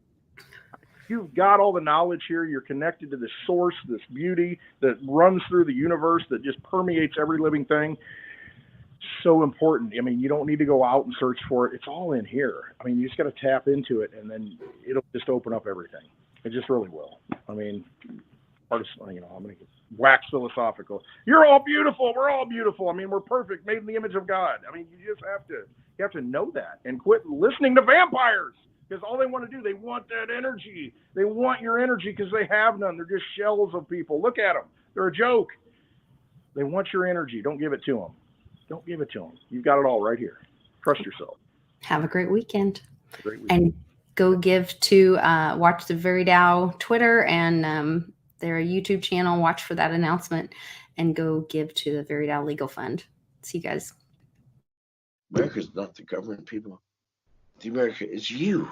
You've got all the knowledge here. You're connected to this source, this beauty that runs through the universe, that just permeates every living thing. So important. I mean, you don't need to go out and search for it. It's all in here. I mean, you just got to tap into it, and then it'll just open up everything. It just really will. I mean, I'm going to wax philosophical. You're all beautiful. We're all beautiful. I mean, we're perfect, made in the image of God. I mean, you have to know that, and quit listening to vampires, because all they want to do, they want that energy. They want your energy because they have none. They're just shells of people. Look at them. They're a joke. They want your energy. Don't give it to them. Don't give it to them. You've got it all right here. Trust yourself. Have a great weekend. And go give to watch the Very Dow Twitter and their YouTube channel. Watch for that announcement, and go give to the Very Dow Legal Fund. See you guys. America's not the government, people. The America is you.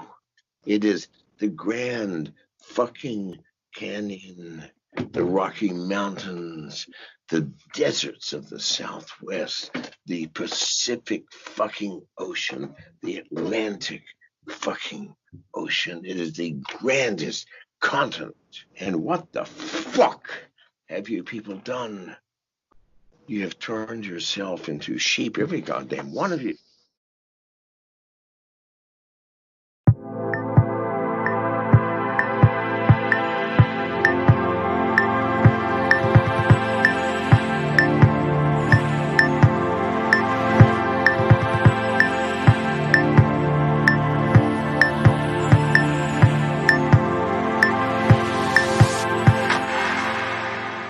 It is the Grand fucking Canyon, the Rocky Mountains, the deserts of the Southwest, the Pacific fucking Ocean, the Atlantic fucking Ocean. It is the grandest continent. And what the fuck have you people done? You have turned yourself into sheep, every goddamn one of you.